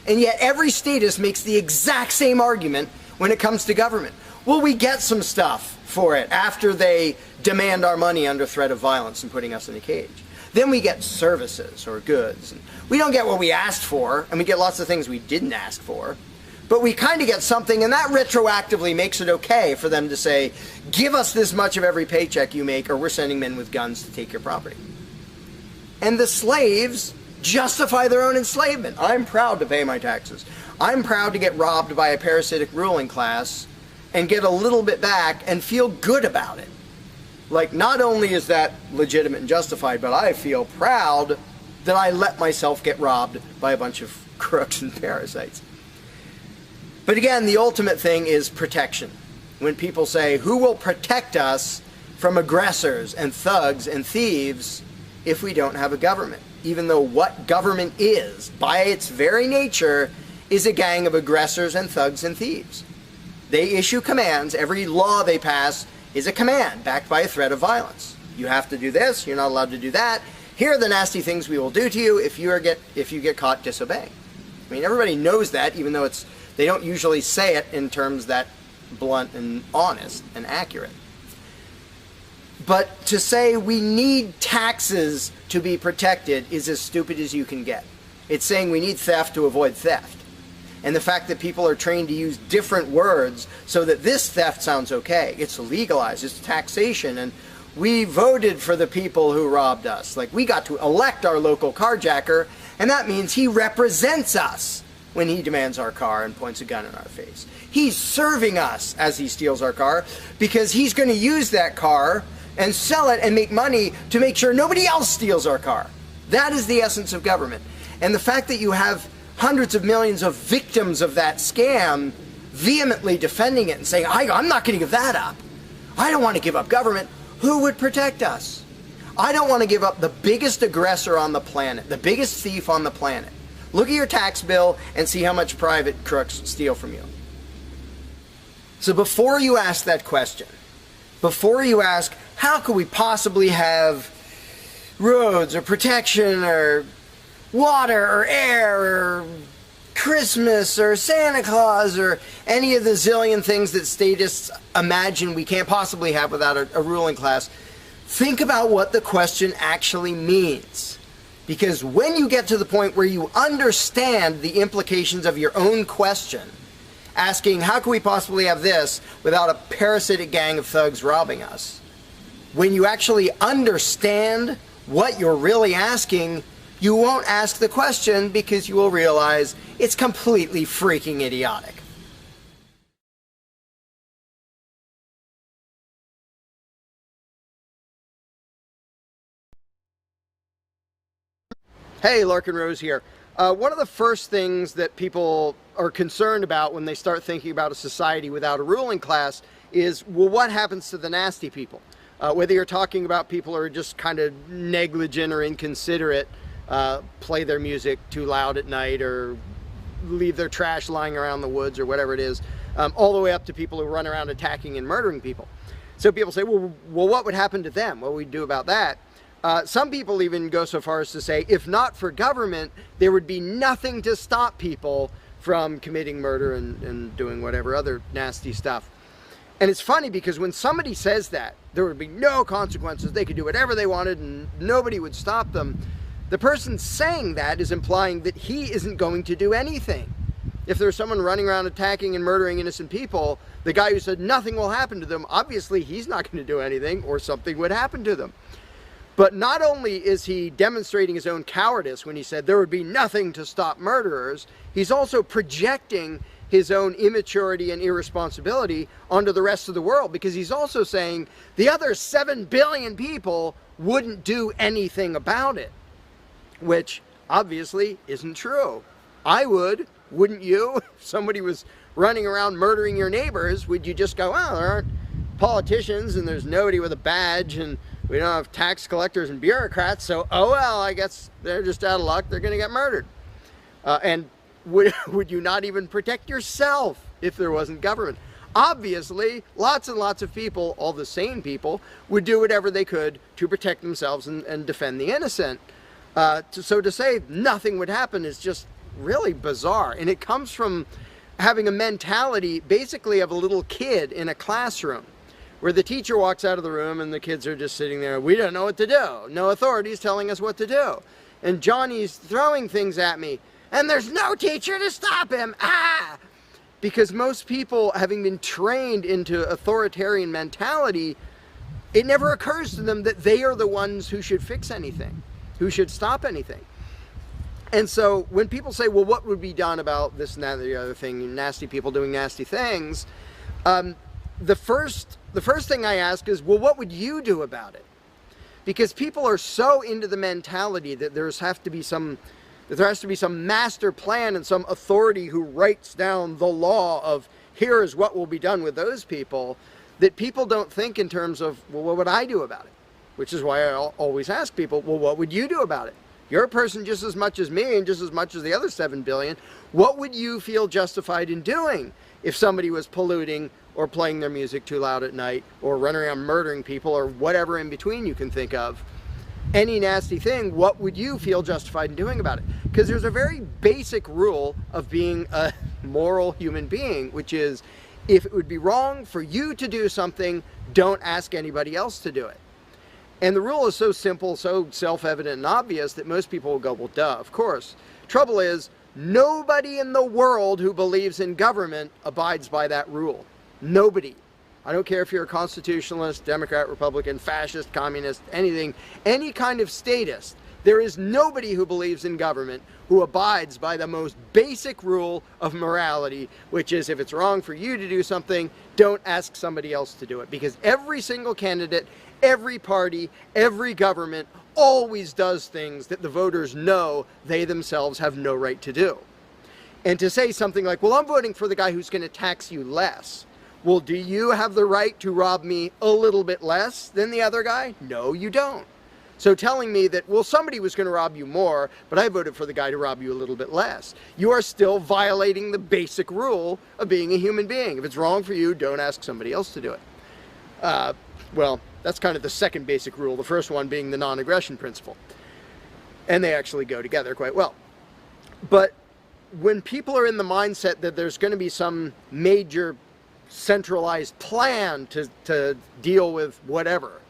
And yet every statist makes the exact same argument when it comes to government. Well, we get some stuff for it after they demand our money under threat of violence and putting us in a cage. Then we get services or goods. And we don't get what we asked for, and we get lots of things we didn't ask for. But we kind of get something, and that retroactively makes it okay for them to say, give us this much of every paycheck you make, or we're sending men with guns to take your property. And the slaves justify their own enslavement. I'm proud to pay my taxes. I'm proud to get robbed by a parasitic ruling class and get a little bit back and feel good about it. Like, not only is that legitimate and justified, but I feel proud that I let myself get robbed by a bunch of crooks and parasites. But again, the ultimate thing is protection. When people say, who will protect us from aggressors and thugs and thieves if we don't have a government? Even though what government is, by its very nature, is a gang of aggressors and thugs and thieves. They issue commands. Every law they pass is a command backed by a threat of violence. You have to do this. You're not allowed to do that. Here are the nasty things we will do to you if you get caught disobeying. I mean, everybody knows that, even though they don't usually say it in terms that blunt and honest and accurate. But to say we need taxes to be protected is as stupid as you can get. It's saying we need theft to avoid theft. And the fact that people are trained to use different words so that this theft sounds okay. It's legalized, it's taxation, and we voted for the people who robbed us. Like, we got to elect our local carjacker, and that means he represents us when he demands our car and points a gun in our face. He's serving us as he steals our car, because he's going to use that car and sell it and make money to make sure nobody else steals our car. That is the essence of government. And the fact that you have hundreds of millions of victims of that scam vehemently defending it and saying, I'm not going to give that up. I don't want to give up government. Who would protect us? I don't want to give up the biggest aggressor on the planet, the biggest thief on the planet. Look at your tax bill and see how much private crooks steal from you. So before you ask that question, before you ask, how could we possibly have roads or protection or water or air or Christmas or Santa Claus or any of the zillion things that statists imagine we can't possibly have without a ruling class, think about what the question actually means. Because when you get to the point where you understand the implications of your own question, asking how can we possibly have this without a parasitic gang of thugs robbing us, when you actually understand what you're really asking, you won't ask the question because you will realize it's completely freaking idiotic. Hey, Larkin Rose here. One of the first things that people are concerned about when they start thinking about a society without a ruling class is, well, what happens to the nasty people? Whether you're talking about people who are just kind of negligent or inconsiderate, play their music too loud at night or leave their trash lying around the woods or whatever it is, all the way up to people who run around attacking and murdering people. So people say, well, what would happen to them? What would we do about that? Some people even go so far as to say, if not for government, there would be nothing to stop people from committing murder and doing whatever other nasty stuff. And it's funny because when somebody says that, there would be no consequences, they could do whatever they wanted and nobody would stop them, the person saying that is implying that he isn't going to do anything. If there's someone running around attacking and murdering innocent people, the guy who said nothing will happen to them, obviously he's not going to do anything or something would happen to them. But not only is he demonstrating his own cowardice when he said there would be nothing to stop murderers, he's also projecting his own immaturity and irresponsibility onto the rest of the world, because he's also saying the other 7 billion people wouldn't do anything about it, which obviously isn't true. I would, wouldn't you? If somebody was running around murdering your neighbors, would you just go, well, there aren't politicians and there's nobody with a badge and we don't have tax collectors and bureaucrats, so oh well, I guess they're just out of luck, they're going to get murdered. And would you not even protect yourself if there wasn't government? Obviously, lots and lots of people, all the sane people, would do whatever they could to protect themselves and defend the innocent. So to say nothing would happen is just really bizarre. And it comes from having a mentality basically of a little kid in a classroom, where the teacher walks out of the room and the kids are just sitting there, we don't know what to do. No authority's telling us what to do. And Johnny's throwing things at me, and there's no teacher to stop him. Ah! Because most people, having been trained into authoritarian mentality, it never occurs to them that they are the ones who should fix anything, who should stop anything. And so when people say, well, what would be done about this and that and the other thing, nasty people doing nasty things, the first thing I ask is, well, what would you do about it? Because people are so into the mentality that there has to be some master plan and some authority who writes down the law of here is what will be done with those people, that people don't think in terms of, well, what would I do about it? Which is why I always ask people, well, what would you do about it? You're a person just as much as me and just as much as the other 7 billion. What would you feel justified in doing if somebody was polluting or playing their music too loud at night or running around murdering people or whatever in between you can think of? Any nasty thing, what would you feel justified in doing about it? Because there's a very basic rule of being a moral human being, which is if it would be wrong for you to do something, don't ask anybody else to do it. And the rule is so simple, so self-evident and obvious that most people will go, well, duh, of course. Trouble is, nobody in the world who believes in government abides by that rule. Nobody. I don't care if you're a constitutionalist, Democrat, Republican, fascist, communist, anything, any kind of statist. There is nobody who believes in government who abides by the most basic rule of morality, which is if it's wrong for you to do something, don't ask somebody else to do it. Because every single candidate, every party, every government always does things that the voters know they themselves have no right to do. And to say something like, well, I'm voting for the guy who's going to tax you less. Well, do you have the right to rob me a little bit less than the other guy? No, you don't. So telling me that, well, somebody was going to rob you more, but I voted for the guy to rob you a little bit less, you are still violating the basic rule of being a human being. If it's wrong for you, don't ask somebody else to do it. Well, that's kind of the second basic rule, the first one being the non-aggression principle. And they actually go together quite well. But when people are in the mindset that there's going to be some major centralized plan to deal with whatever,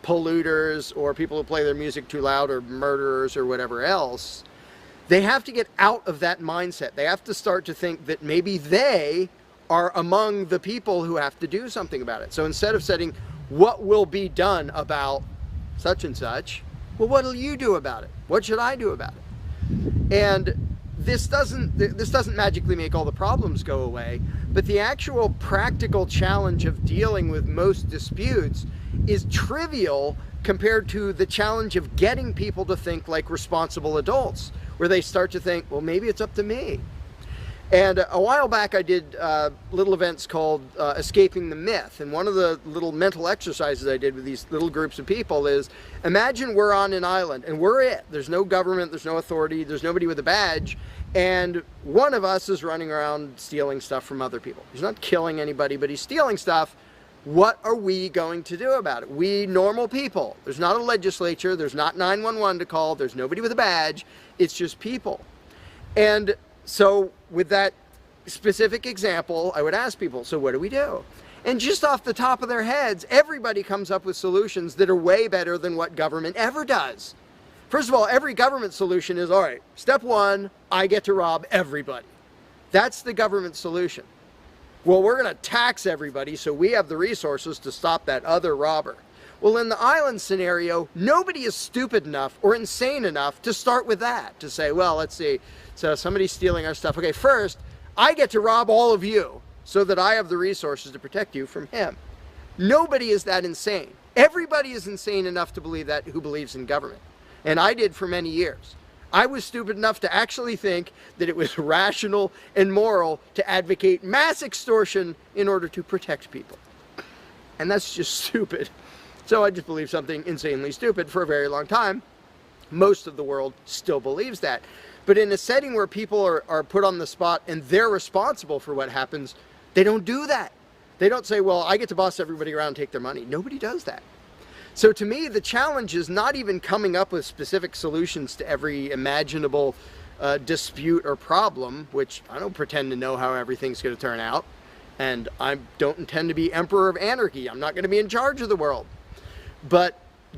polluters or people who play their music too loud or murderers or whatever else, they have to get out of that mindset. They have to start to think that maybe they are among the people who have to do something about it. So instead of saying, what will be done about such and such, well, what will you do about it? What should I do about it? And this doesn't magically make all the problems go away, but the actual practical challenge of dealing with most disputes is trivial compared to the challenge of getting people to think like responsible adults, where they start to think, well, maybe it's up to me. And a while back I did little events called Escaping the Myth, and one of the little mental exercises I did with these little groups of people is, imagine we're on an island and we're it. There's no government, there's no authority, there's nobody with a badge, and one of us is running around stealing stuff from other people. He's not killing anybody, but he's stealing stuff. What are we going to do about it? We normal people. There's not a legislature, there's not 911 to call, there's nobody with a badge, it's just people. And so with that specific example, I would ask people, so what do we do? And just off the top of their heads, everybody comes up with solutions that are way better than what government ever does. First of all, every government solution is, all right, step one, I get to rob everybody. That's the government solution. Well, we're going to tax everybody so we have the resources to stop that other robber. Well, in the island scenario, nobody is stupid enough or insane enough to start with that, to say, well, let's see, so somebody's stealing our stuff. Okay, first, I get to rob all of you so that I have the resources to protect you from him. Nobody is that insane. Everybody is insane enough to believe that who believes in government. And I did for many years. I was stupid enough to actually think that it was rational and moral to advocate mass extortion in order to protect people. And that's just stupid. So I just believed something insanely stupid for a very long time. Most of the world still believes that. But in a setting where people are put on the spot and they're responsible for what happens, they don't do that. They don't say, well, I get to boss everybody around and take their money. Nobody does that. So to me, the challenge is not even coming up with specific solutions to every imaginable dispute or problem, which I don't pretend to know how everything's going to turn out. And I don't intend to be emperor of anarchy. I'm not going to be in charge of the world. But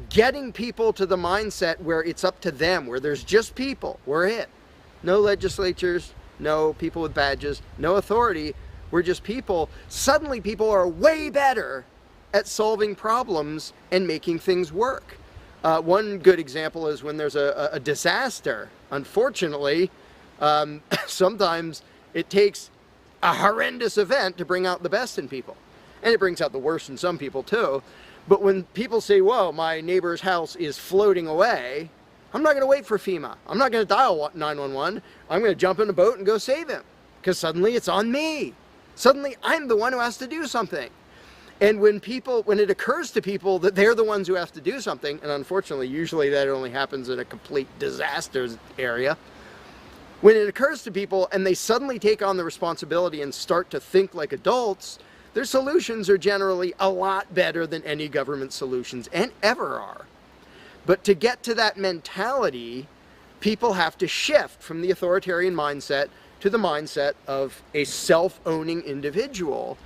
getting people to the mindset where it's up to them, where there's just people, we're it. No legislatures, no people with badges, no authority, we're just people. Suddenly people are way better at solving problems and making things work. One good example is when there's a disaster. Unfortunately, sometimes it takes a horrendous event to bring out the best in people. And it brings out the worst in some people too. But when people say, whoa, my neighbor's house is floating away, I'm not going to wait for FEMA. I'm not going to dial 911. I'm going to jump in a boat and go save him. Because suddenly it's on me. Suddenly I'm the one who has to do something. And when it occurs to people that they're the ones who have to do something, and unfortunately usually that only happens in a complete disaster area, when it occurs to people and they suddenly take on the responsibility and start to think like adults, their solutions are generally a lot better than any government solutions and ever are. But to get to that mentality, people have to shift from the authoritarian mindset to the mindset of a self-owning individual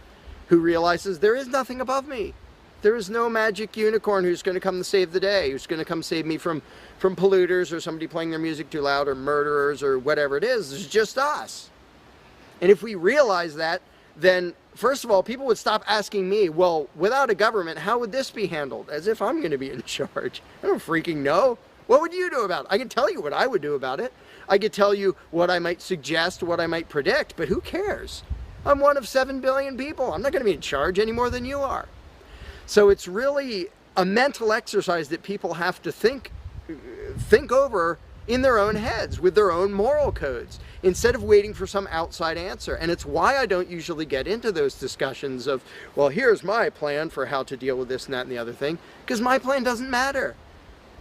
who realizes there is nothing above me. There is no magic unicorn who's going to come to save the day, who's going to come save me from polluters or somebody playing their music too loud or murderers or whatever it is. It's just us. And if we realize that, then first of all, people would stop asking me, well, without a government, how would this be handled? As if I'm going to be in charge. I don't freaking know. What would you do about it? I can tell you what I would do about it. I could tell you what I might suggest, what I might predict, but who cares? I'm one of 7 billion people. I'm not going to be in charge any more than you are. So it's really a mental exercise that people have to think over in their own heads with their own moral codes instead of waiting for some outside answer. And it's why I don't usually get into those discussions of, well, here's my plan for how to deal with this and that and the other thing, because my plan doesn't matter.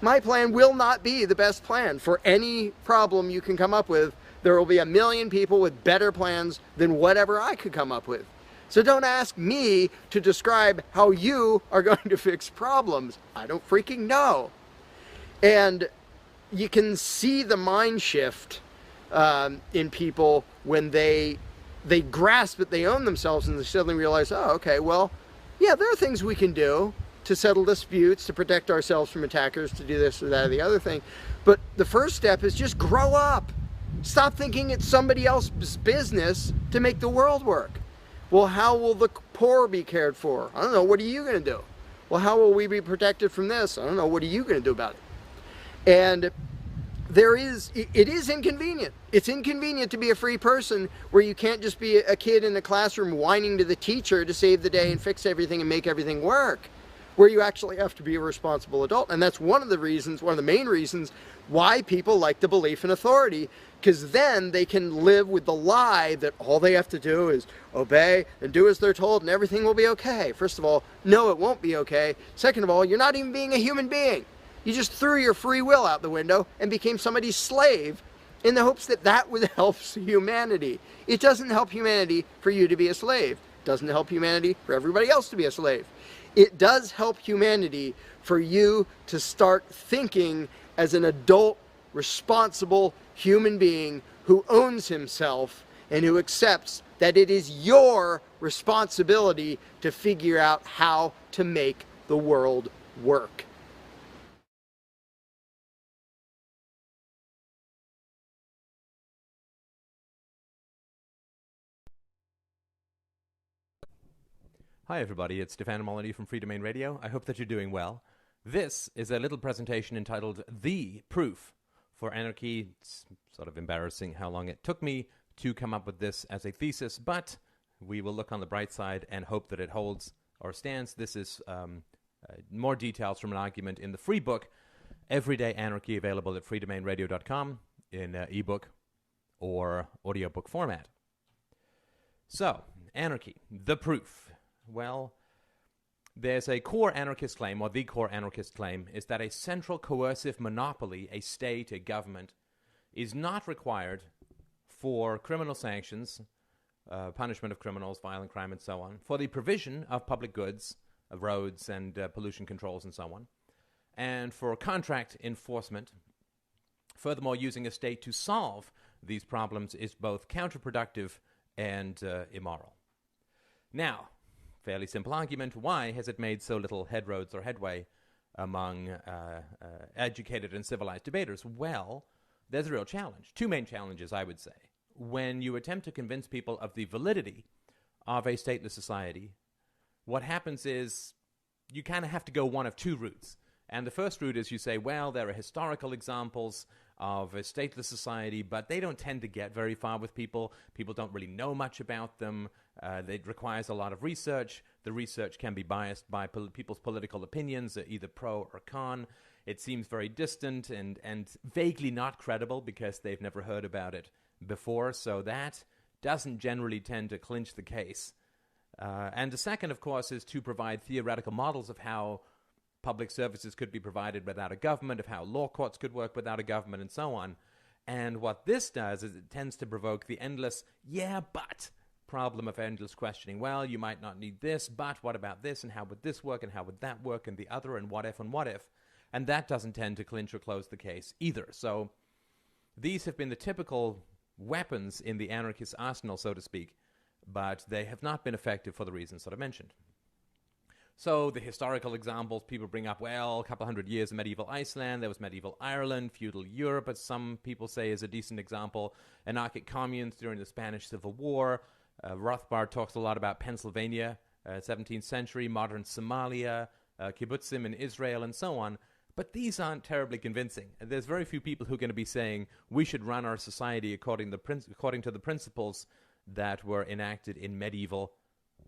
My plan will not be the best plan for any problem you can come up with. There will be a million people with better plans than whatever I could come up with. So don't ask me to describe how you are going to fix problems. I don't freaking know. And you can see the mind shift in people when they grasp that they own themselves and they suddenly realize, oh, okay, well, yeah, there are things we can do to settle disputes, to protect ourselves from attackers, to do this or that or the other thing. But the first step is just grow up. Stop thinking it's somebody else's business to make the world work. Well, how will the poor be cared for? I don't know. What are you going to do? Well, how will we be protected from this? I don't know. What are you going to do about it? And it is inconvenient. It's inconvenient to be a free person where you can't just be a kid in a classroom whining to the teacher to save the day and fix everything and make everything work, where you actually have to be a responsible adult. And that's one of the main reasons why people like the belief in authority, because then they can live with the lie that all they have to do is obey and do as they're told and everything will be okay. First of all, no, it won't be okay. Second of all, you're not even being a human being. You just threw your free will out the window and became somebody's slave in the hopes that that would help humanity. It doesn't help humanity for you to be a slave. It doesn't help humanity for everybody else to be a slave. It does help humanity for you to start thinking as an adult, responsible human being who owns himself and who accepts that it is your responsibility to figure out how to make the world work. Hi everybody, it's Stefan Molyneux from Free Domain Radio. I hope that you're doing well. This is a little presentation entitled The Proof for Anarchy. It's sort of embarrassing how long it took me to come up with this as a thesis, but we will look on the bright side and hope that it holds or stands. This is more details from an argument in the free book, Everyday Anarchy, available at freedomainradio.com in ebook or audiobook format. So, Anarchy, the proof. Well, there's a core anarchist claim, or the core anarchist claim, is that a central coercive monopoly, a state, a government, is not required for criminal sanctions, punishment of criminals, violent crime, and so on, for the provision of public goods, of roads and pollution controls and so on, and for contract enforcement. Furthermore, using a state to solve these problems is both counterproductive and immoral. Now, fairly simple argument. Why has it made so little headroads or headway among educated and civilized debaters? Well, there's a real challenge. Two main challenges, I would say. When you attempt to convince people of the validity of a stateless society, what happens is you kind of have to go one of two routes. And the first route is you say, well, there are historical examples of a stateless society, but they don't tend to get very far with people. People don't really know much about them. It requires a lot of research. The research can be biased by people's political opinions, either pro or con. It seems very distant and vaguely not credible because they've never heard about it before, so that doesn't generally tend to clinch the case. And the second, of course, is to provide theoretical models of how public services could be provided without a government, of how law courts could work without a government, and so on. And what this does is it tends to provoke the endless, yeah, but problem of endless questioning. Well, you might not need this, but what about this, and how would this work, and how would that work, and the other, and what if, and what if. And that doesn't tend to clinch or close the case either. So these have been the typical weapons in the anarchist arsenal, so to speak, but they have not been effective for the reasons that I mentioned. So the historical examples people bring up, well, a couple hundred years of medieval Iceland, there was medieval Ireland, feudal Europe, as some people say is a decent example, anarchic communes during the Spanish Civil War. Rothbard talks a lot about Pennsylvania, 17th century, modern Somalia, kibbutzim in Israel, and so on. But these aren't terribly convincing. There's very few people who are going to be saying we should run our society according to the principles that were enacted in medieval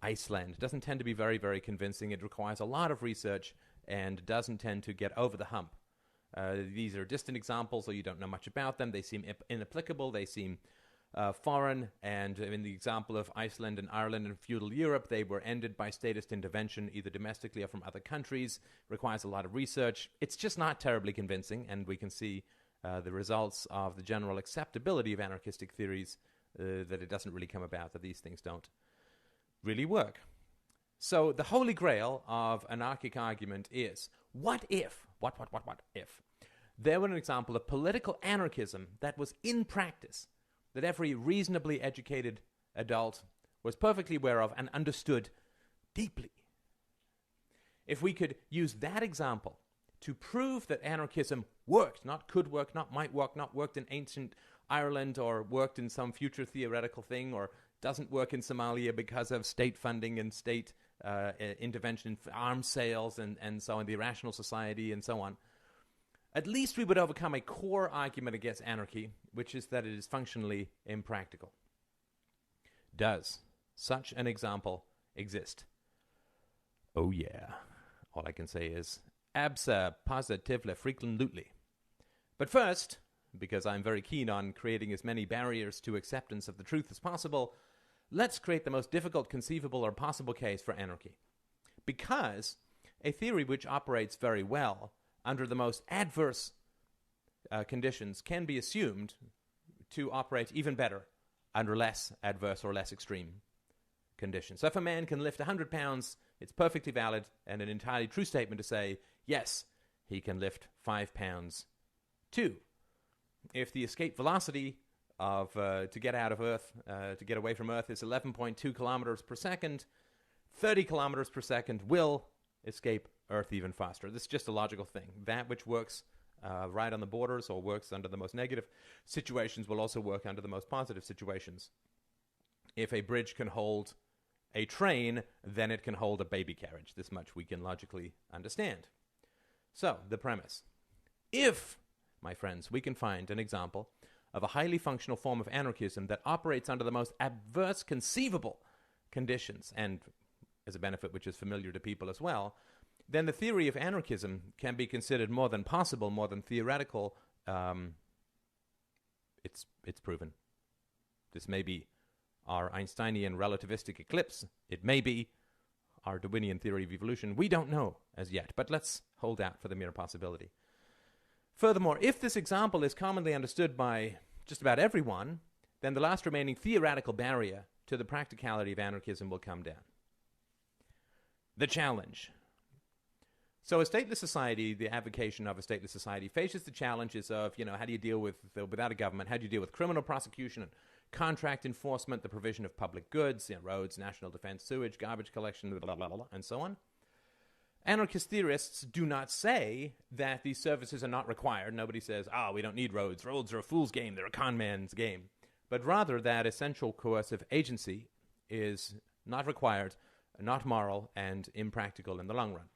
Iceland. It doesn't tend to be very, very convincing. It requires a lot of research and doesn't tend to get over the hump. These are distant examples, or you don't know much about them. They seem inapplicable. They seem foreign. And in the example of Iceland and Ireland and feudal Europe, they were ended by statist intervention, either domestically or from other countries. Requires a lot of research. It's just not terribly convincing, and we can see the results of the general acceptability of anarchistic theories, that it doesn't really come about, that these things don't really work. So the holy grail of anarchic argument is, what if they were an example of political anarchism that was in practice, that every reasonably educated adult was perfectly aware of and understood deeply. If we could use that example to prove that anarchism worked, not could work, not might work, not worked in ancient Ireland or worked in some future theoretical thing, or doesn't work in Somalia because of state funding and state intervention in arms sales and so on, the irrational society and so on, at least we would overcome a core argument against anarchy, which is that it is functionally impractical. Does such an example exist? Oh yeah. All I can say is abso-positively, frequently. But first, because I'm very keen on creating as many barriers to acceptance of the truth as possible, let's create the most difficult conceivable or possible case for anarchy. Because a theory which operates very well under the most adverse conditions can be assumed to operate even better under less adverse or less extreme conditions. So if a man can lift 100 pounds, it's perfectly valid and an entirely true statement to say, yes, he can lift 5 pounds too. If the escape velocity of to get out of Earth, to get away from Earth is 11.2 kilometers per second, 30 kilometers per second will escape Earth even faster. This is just a logical thing. That which works right on the borders or works under the most negative situations will also work under the most positive situations. If a bridge can hold a train, then it can hold a baby carriage. This much we can logically understand. So, the premise. If, my friends, we can find an example of a highly functional form of anarchism that operates under the most adverse conceivable conditions, and as a benefit which is familiar to people as well, then the theory of anarchism can be considered more than possible, more than theoretical. It's proven. This may be our Einsteinian relativistic eclipse. It may be our Darwinian theory of evolution. We don't know as yet, but let's hold out for the mere possibility. Furthermore, if this example is commonly understood by just about everyone, then the last remaining theoretical barrier to the practicality of anarchism will come down. The challenge. So a stateless society, the avocation of a stateless society, faces the challenges of, how do you deal with, without a government, how do you deal with criminal prosecution and contract enforcement, the provision of public goods, roads, national defense, sewage, garbage collection, blah, blah, blah, and so on. Anarchist theorists do not say that these services are not required. Nobody says, we don't need roads. Roads are a fool's game. They're a con man's game. But rather that essential coercive agency is not required, not moral, and impractical in the long run.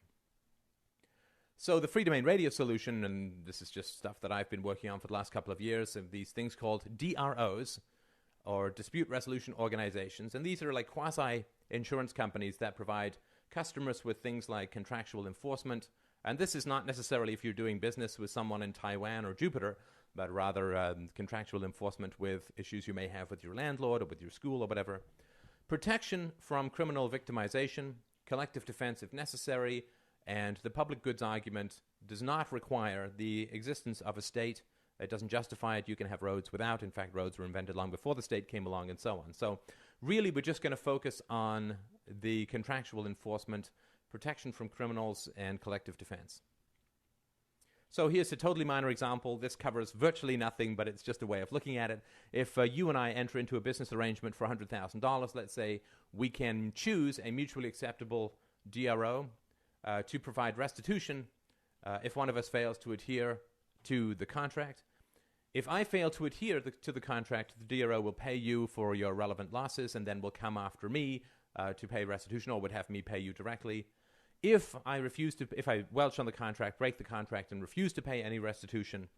So the Free Domain Radio solution, and this is just stuff that I've been working on for the last couple of years, of these things called DROs, or Dispute Resolution Organizations. And these are like quasi-insurance companies that provide customers with things like contractual enforcement. And this is not necessarily if you're doing business with someone in Taiwan or Jupiter, but rather contractual enforcement with issues you may have with your landlord or with your school or whatever. Protection from criminal victimization, collective defense if necessary, and the public goods argument does not require the existence of a state. It doesn't justify it. You can have roads without. In fact, roads were invented long before the state came along and so on. So really, we're just going to focus on the contractual enforcement, protection from criminals, and collective defense. So here's a totally minor example. This covers virtually nothing, but it's just a way of looking at it. If you and I enter into a business arrangement for $100,000, let's say, we can choose a mutually acceptable DRO to provide restitution if one of us fails to adhere to the contract. If I fail to adhere to the contract, the DRO will pay you for your relevant losses and then will come after me to pay restitution, or would have me pay you directly. If I welch on the contract, break the contract, and refuse to pay any restitution,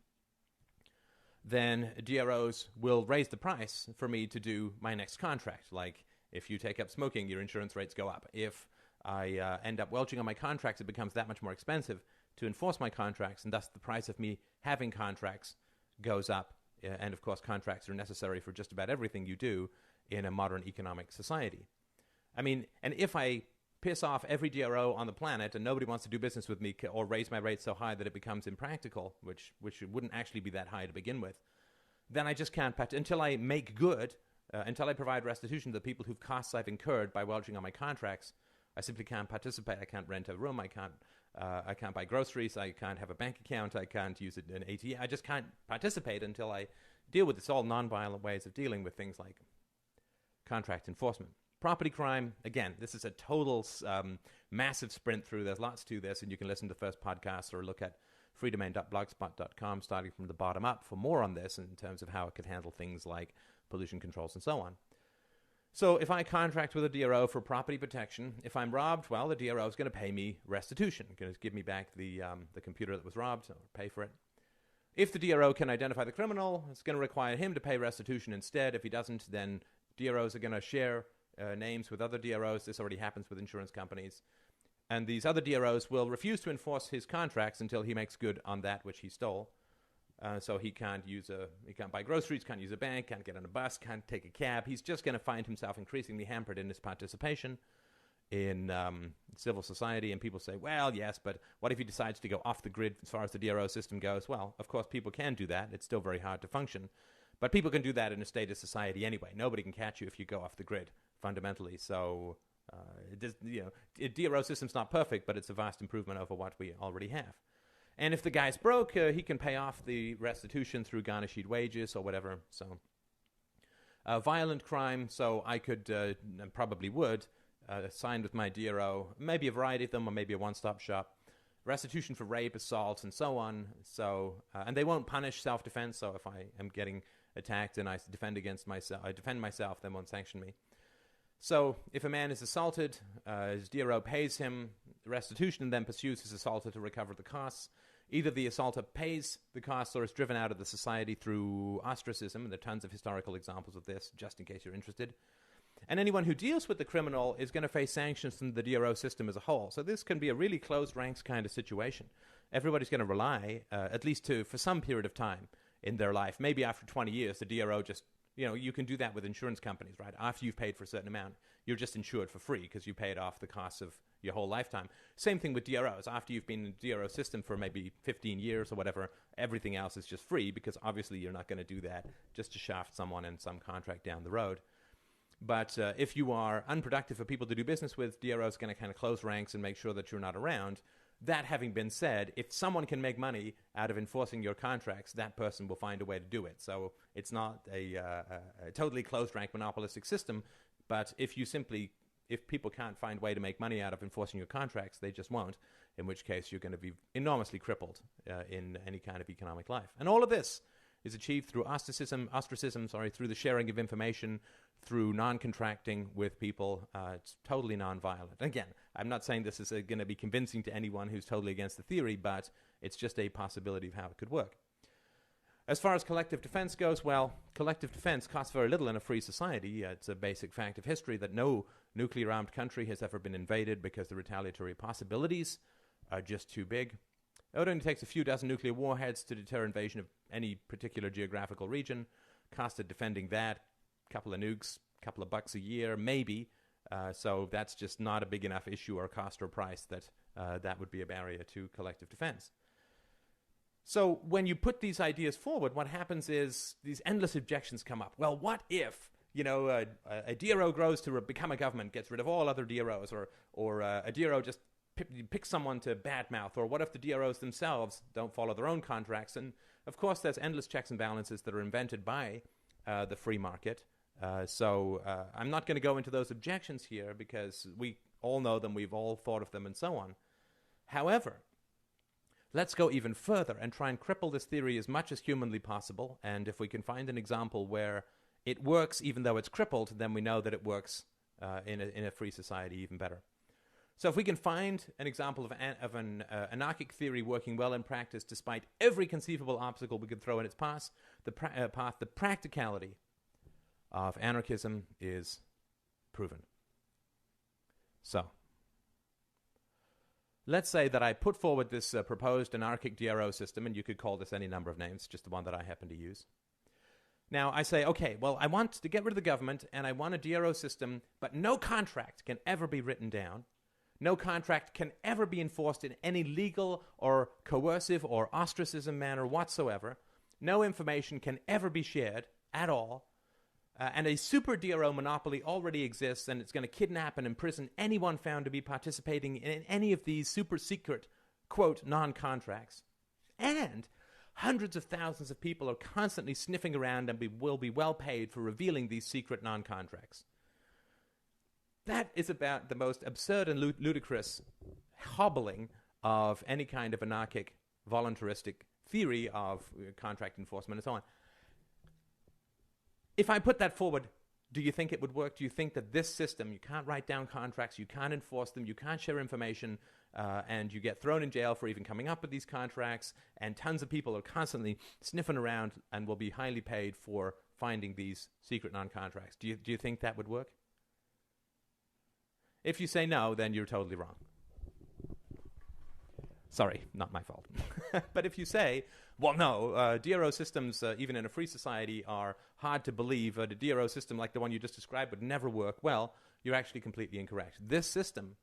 then DROs will raise the price for me to do my next contract. Like, if you take up smoking, your insurance rates go up. If I end up welching on my contracts, it becomes that much more expensive to enforce my contracts, and thus the price of me having contracts goes up. And of course, contracts are necessary for just about everything you do in a modern economic society. I mean, and if I piss off every DRO on the planet and nobody wants to do business with me or raise my rates so high that it becomes impractical, which wouldn't actually be that high to begin with, then I just can't, until I make good, until I provide restitution to the people whose costs I've incurred by welching on my contracts, I simply can't participate. I can't rent a room. I can't I can't buy groceries. I can't have a bank account. I can't use an ATM. I just can't participate until I deal with this. All non-violent ways of dealing with things like contract enforcement. Property crime, again, this is a total massive sprint through. There's lots to this, and you can listen to the first podcast or look at freedomain.blogspot.com starting from the bottom up for more on this in terms of how it could handle things like pollution controls and so on. So if I contract with a DRO for property protection, if I'm robbed, well, the DRO is going to pay me restitution, going to give me back the computer that was robbed, or pay for it. If the DRO can identify the criminal, it's going to require him to pay restitution instead. If he doesn't, then DROs are going to share names with other DROs. This already happens with insurance companies. And these other DROs will refuse to enforce his contracts until he makes good on that which he stole. So he can't buy groceries, can't use a bank, can't get on a bus, can't take a cab. He's just going to find himself increasingly hampered in his participation in civil society. And people say, well, yes, but what if he decides to go off the grid as far as the DRO system goes? Well, of course, people can do that. It's still very hard to function. But people can do that in a state of society anyway. Nobody can catch you if you go off the grid, fundamentally. So DRO system's not perfect, but it's a vast improvement over what we already have. And if the guy's broke, he can pay off the restitution through garnished wages or whatever. So violent crime, so I could, and probably would, sign with my DRO, maybe a variety of them or maybe a one-stop shop. Restitution for rape, assault, and so on. So, and they won't punish self-defense, so if I am getting attacked and I defend myself, they won't sanction me. So if a man is assaulted, his DRO pays him restitution and then pursues his assaulter to recover the costs. Either the assaulter pays the costs or is driven out of the society through ostracism, and there are tons of historical examples of this, just in case you're interested. And anyone who deals with the criminal is going to face sanctions from the DRO system as a whole. So this can be a really closed ranks kind of situation. Everybody's going to rely, at least for some period of time in their life, maybe after 20 years, the DRO just, you can do that with insurance companies, right? After you've paid for a certain amount, you're just insured for free because you paid off the costs of your whole lifetime. Same thing with DROs. After you've been in the DRO system for maybe 15 years or whatever, everything else is just free because obviously you're not going to do that just to shaft someone in some contract down the road. But if you are unproductive for people to do business with, DRO is going to kind of close ranks and make sure that you're not around. That having been said, if someone can make money out of enforcing your contracts, that person will find a way to do it. So it's not a totally closed rank monopolistic system. But if people can't find a way to make money out of enforcing your contracts, they just won't, in which case you're going to be enormously crippled in any kind of economic life. And all of this is achieved through ostracism, through the sharing of information, through non-contracting with people. It's totally non-violent. Again, I'm not saying this is going to be convincing to anyone who's totally against the theory, but it's just a possibility of how it could work. As far as collective defense goes, well, collective defense costs very little in a free society. It's a basic fact of history that no nuclear-armed country has ever been invaded because the retaliatory possibilities are just too big. It only takes a few dozen nuclear warheads to deter invasion of any particular geographical region. Cost of defending that, a couple of nukes, a couple of bucks a year, maybe. So that's just not a big enough issue or cost or price that that would be a barrier to collective defense. So when you put these ideas forward, what happens is these endless objections come up. Well, what if, a DRO grows to become a government, gets rid of all other DROs, or a DRO just picks someone to badmouth, or what if the DROs themselves don't follow their own contracts? And of course, there's endless checks and balances that are invented by the free market. So I'm not going to go into those objections here because we all know them, we've all thought of them, and so on. However, let's go even further and try and cripple this theory as much as humanly possible. And if we can find an example where it works even though it's crippled, then we know that it works in a free society even better. So if we can find an example of an anarchic theory working well in practice despite every conceivable obstacle we could throw in its path, the practicality of anarchism is proven. So let's say that I put forward this proposed anarchic DRO system, and you could call this any number of names, just the one that I happen to use. Now, I say, okay, well, I want to get rid of the government, and I want a DRO system, but no contract can ever be written down. No contract can ever be enforced in any legal or coercive or ostracism manner whatsoever. No information can ever be shared at all. And a super DRO monopoly already exists, and it's going to kidnap and imprison anyone found to be participating in any of these super secret quote, non-contracts, and hundreds of thousands of people are constantly sniffing around and will be well paid for revealing these secret non-contracts. That is about the most absurd and ludicrous hobbling of any kind of anarchic, voluntaristic theory of contract enforcement and so on. If I put that forward, do you think it would work? Do you think that this system, you can't write down contracts, you can't enforce them, you can't share information, and you get thrown in jail for even coming up with these contracts, and tons of people are constantly sniffing around and will be highly paid for finding these secret non-contracts? Do you think that would work? If you say no, then you're totally wrong. Sorry, not my fault. But if you say, well, no, DRO systems, even in a free society, are hard to believe, a DRO system like the one you just described would never work, well, you're actually completely incorrect. This system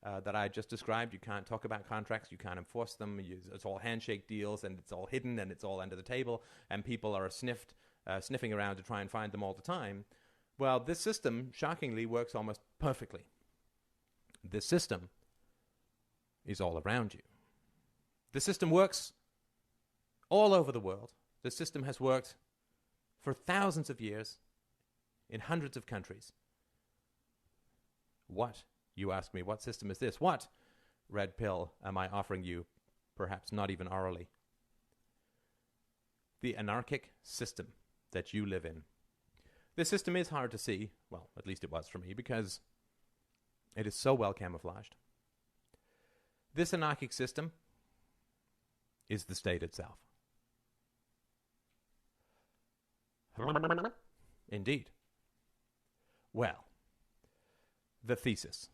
that I just described, you can't talk about contracts, you can't enforce them, it's all handshake deals, and it's all hidden, and it's all under the table, and people are sniffing around to try and find them all the time. Well, this system, shockingly, works almost perfectly. This system is all around you. The system works all over the world. The system has worked for thousands of years in hundreds of countries. What, you ask me, what system is this? What red pill am I offering you, perhaps not even orally? The anarchic system that you live in. This system is hard to see, well, at least it was for me, because it is so well camouflaged. This anarchic system is the state itself. Indeed. Well, the thesis.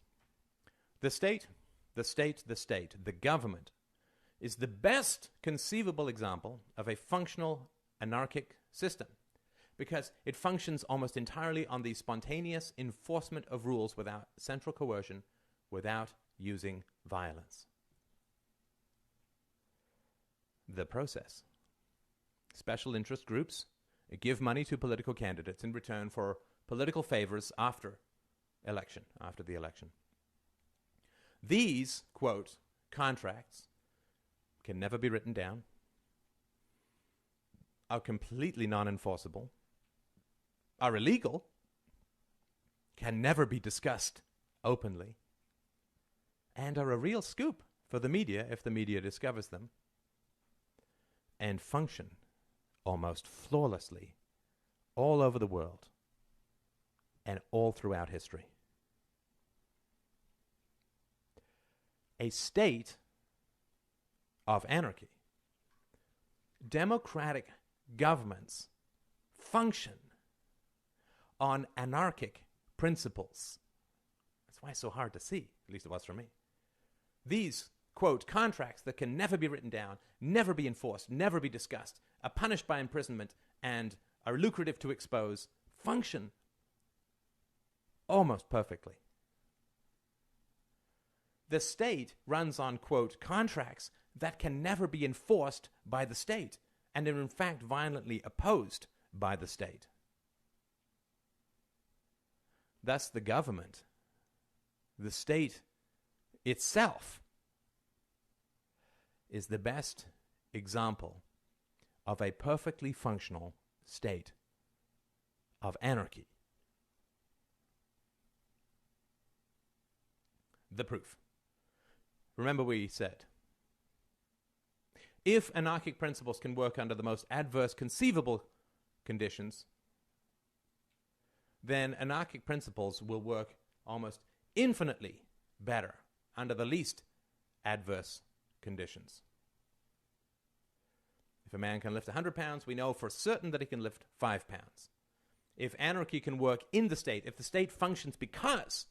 The state, the government, is the best conceivable example of a functional anarchic system, because it functions almost entirely on the spontaneous enforcement of rules without central coercion, without using violence. The process. Special interest groups give money to political candidates in return for political favors after the election. These, quote, contracts can never be written down, are completely non-enforceable, are illegal, can never be discussed openly, and are a real scoop for the media if the media discovers them, and function almost flawlessly all over the world and all throughout history. A state of anarchy. Democratic governments function on anarchic principles. That's why it's so hard to see, at least it was for me. These, quote, contracts that can never be written down, never be enforced, never be discussed, are punished by imprisonment, and are lucrative to expose, function almost perfectly. The state runs on, quote, contracts that can never be enforced by the state, and are in fact violently opposed by the state. Thus, the government, the state itself, is the best example of a perfectly functional state of anarchy. The proof. Remember we said, if anarchic principles can work under the most adverse conceivable conditions, then anarchic principles will work almost infinitely better under the least adverse conditions. If a man can lift 100 pounds, we know for certain that he can lift 5 pounds. If anarchy can work in the state, if the state functions because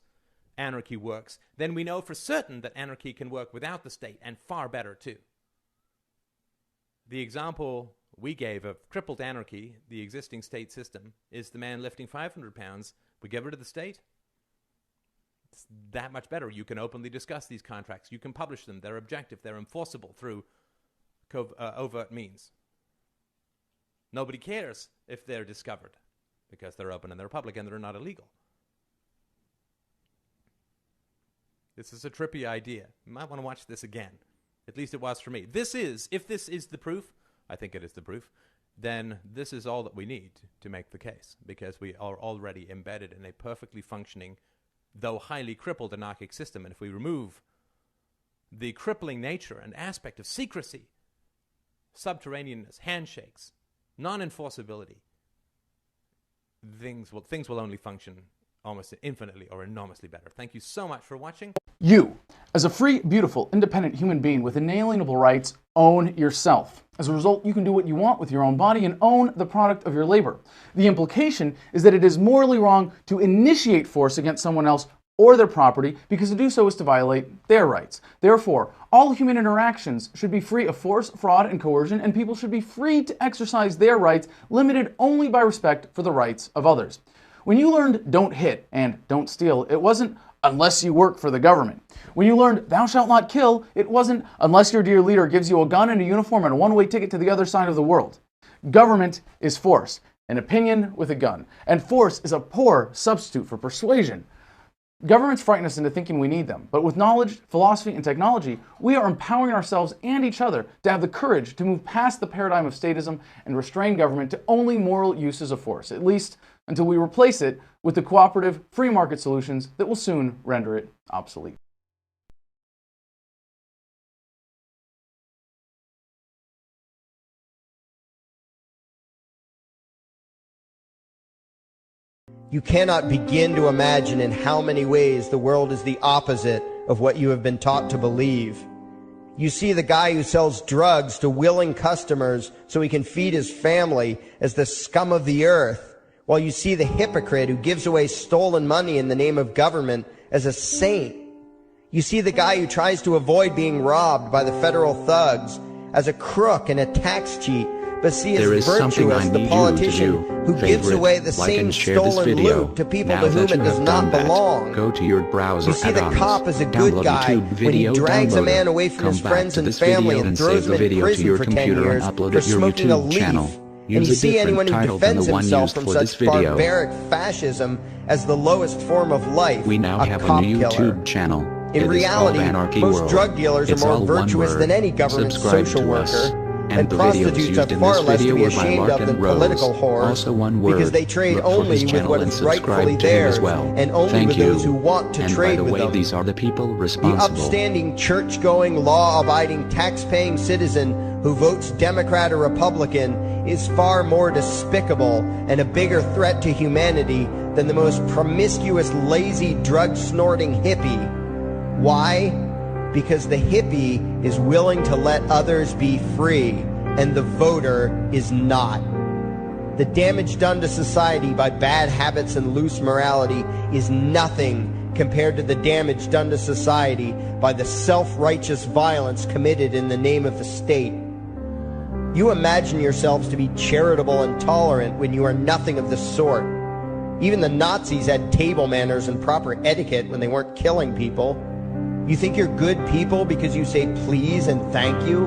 anarchy works, then we know for certain that anarchy can work without the state, and far better too. The example we gave of crippled anarchy, the existing state system, is the man lifting 500 pounds. We get rid of the state. It's that much better. You can openly discuss these contracts. You can publish them. They're objective. They're enforceable through overt means. Nobody cares if they're discovered because they're open and they're public and they're not illegal. This is a trippy idea. You might want to watch this again. At least it was for me. If this is the proof, I think it is the proof, then this is all that we need to make the case, because we are already embedded in a perfectly functioning, though highly crippled anarchic system. And if we remove the crippling nature and aspect of secrecy, subterraneanness, handshakes, non-enforceability, things will only function almost infinitely or enormously better. Thank you so much for watching. You, as a free, beautiful, independent human being with inalienable rights, own yourself. As a result, you can do what you want with your own body and own the product of your labor. The implication is that it is morally wrong to initiate force against someone else or their property, because to do so is to violate their rights. Therefore, all human interactions should be free of force, fraud, and coercion, and people should be free to exercise their rights, limited only by respect for the rights of others. When you learned don't hit and don't steal, it wasn't unless you work for the government. When you learned thou shalt not kill, it wasn't unless your dear leader gives you a gun and a uniform and a one-way ticket to the other side of the world. Government is force, an opinion with a gun, and force is a poor substitute for persuasion. Governments frighten us into thinking we need them, but with knowledge, philosophy, and technology, we are empowering ourselves and each other to have the courage to move past the paradigm of statism and restrain government to only moral uses of force, at least until we replace it with the cooperative, free market solutions that will soon render it obsolete. You cannot begin to imagine in how many ways the world is the opposite of what you have been taught to believe. You see the guy who sells drugs to willing customers so he can feed his family as the scum of the earth, while you see the hypocrite who gives away stolen money in the name of government as a saint. You see the guy who tries to avoid being robbed by the federal thugs as a crook and a tax cheat, but see as virtuous the politician who gives away the same stolen loot to people to whom it does not belong. Go to your browser. You see the cop as a good guy when he drags a man away from his friends and family and throws him in prison for 10 years for smoking a leaf. And you see anyone who defends himself from such barbaric fascism as the lowest form of life, we now have a new YouTube channel. In reality, most drug dealers are more virtuous than any government social worker. And prostitutes are far less to be ashamed of than political whores, because they trade only with what is rightfully theirs, and only with those who want to trade with them. These are the people responsible. The upstanding, church-going, law-abiding, tax-paying citizen who votes Democrat or Republican is far more despicable and a bigger threat to humanity than the most promiscuous, lazy, drug-snorting hippie. Why? Because the hippie is willing to let others be free, and the voter is not. The damage done to society by bad habits and loose morality is nothing compared to the damage done to society by the self-righteous violence committed in the name of the state. You imagine yourselves to be charitable and tolerant when you are nothing of the sort. Even the Nazis had table manners and proper etiquette when they weren't killing people. You think you're good people because you say please and thank you?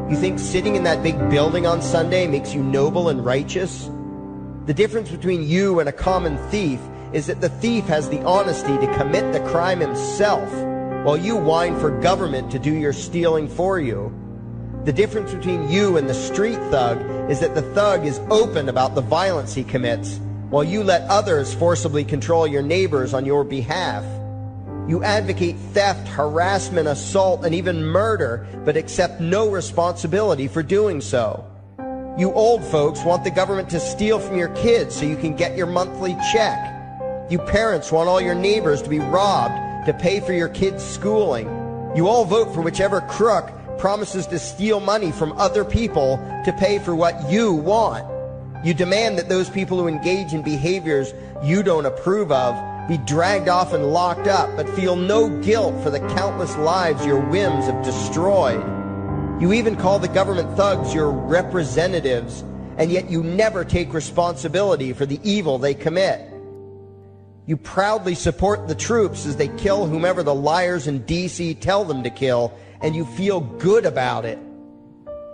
You think sitting in that big building on Sunday makes you noble and righteous? The difference between you and a common thief is that the thief has the honesty to commit the crime himself, while you whine for government to do your stealing for you. The difference between you and the street thug is that the thug is open about the violence he commits, while you let others forcibly control your neighbors on your behalf. You advocate theft, harassment, assault, and even murder, but accept no responsibility for doing so. You old folks want the government to steal from your kids so you can get your monthly check. You parents want all your neighbors to be robbed to pay for your kids' schooling. You all vote for whichever crook promises to steal money from other people to pay for what you want. You demand that those people who engage in behaviors you don't approve of be dragged off and locked up, but feel no guilt for the countless lives your whims have destroyed. You even call the government thugs your representatives, and yet you never take responsibility for the evil they commit. You proudly support the troops as they kill whomever the liars in DC tell them to kill, and you feel good about it.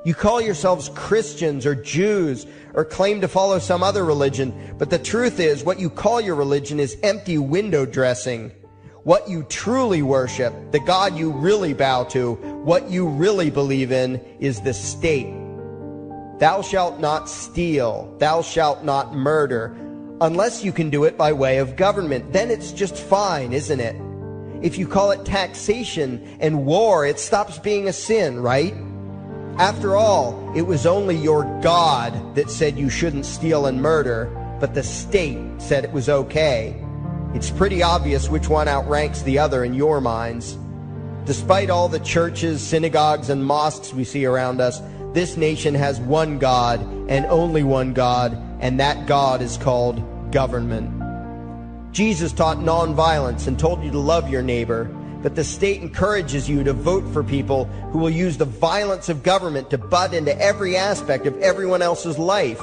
You call yourselves Christians or Jews or claim to follow some other religion, but the truth is what you call your religion is empty window dressing. What you truly worship, the God you really bow to, what you really believe in, is the state. Thou shalt not steal, thou shalt not murder, unless you can do it by way of government. Then it's just fine, isn't it? If you call it taxation and war, it stops being a sin, right? After all, it was only your God that said you shouldn't steal and murder, but the state said it was okay. It's pretty obvious which one outranks the other in your minds. Despite all the churches, synagogues, and mosques we see around us, this nation has one God and only one God, and that God is called government. Jesus taught nonviolence and told you to love your neighbor, but the state encourages you to vote for people who will use the violence of government to butt into every aspect of everyone else's life.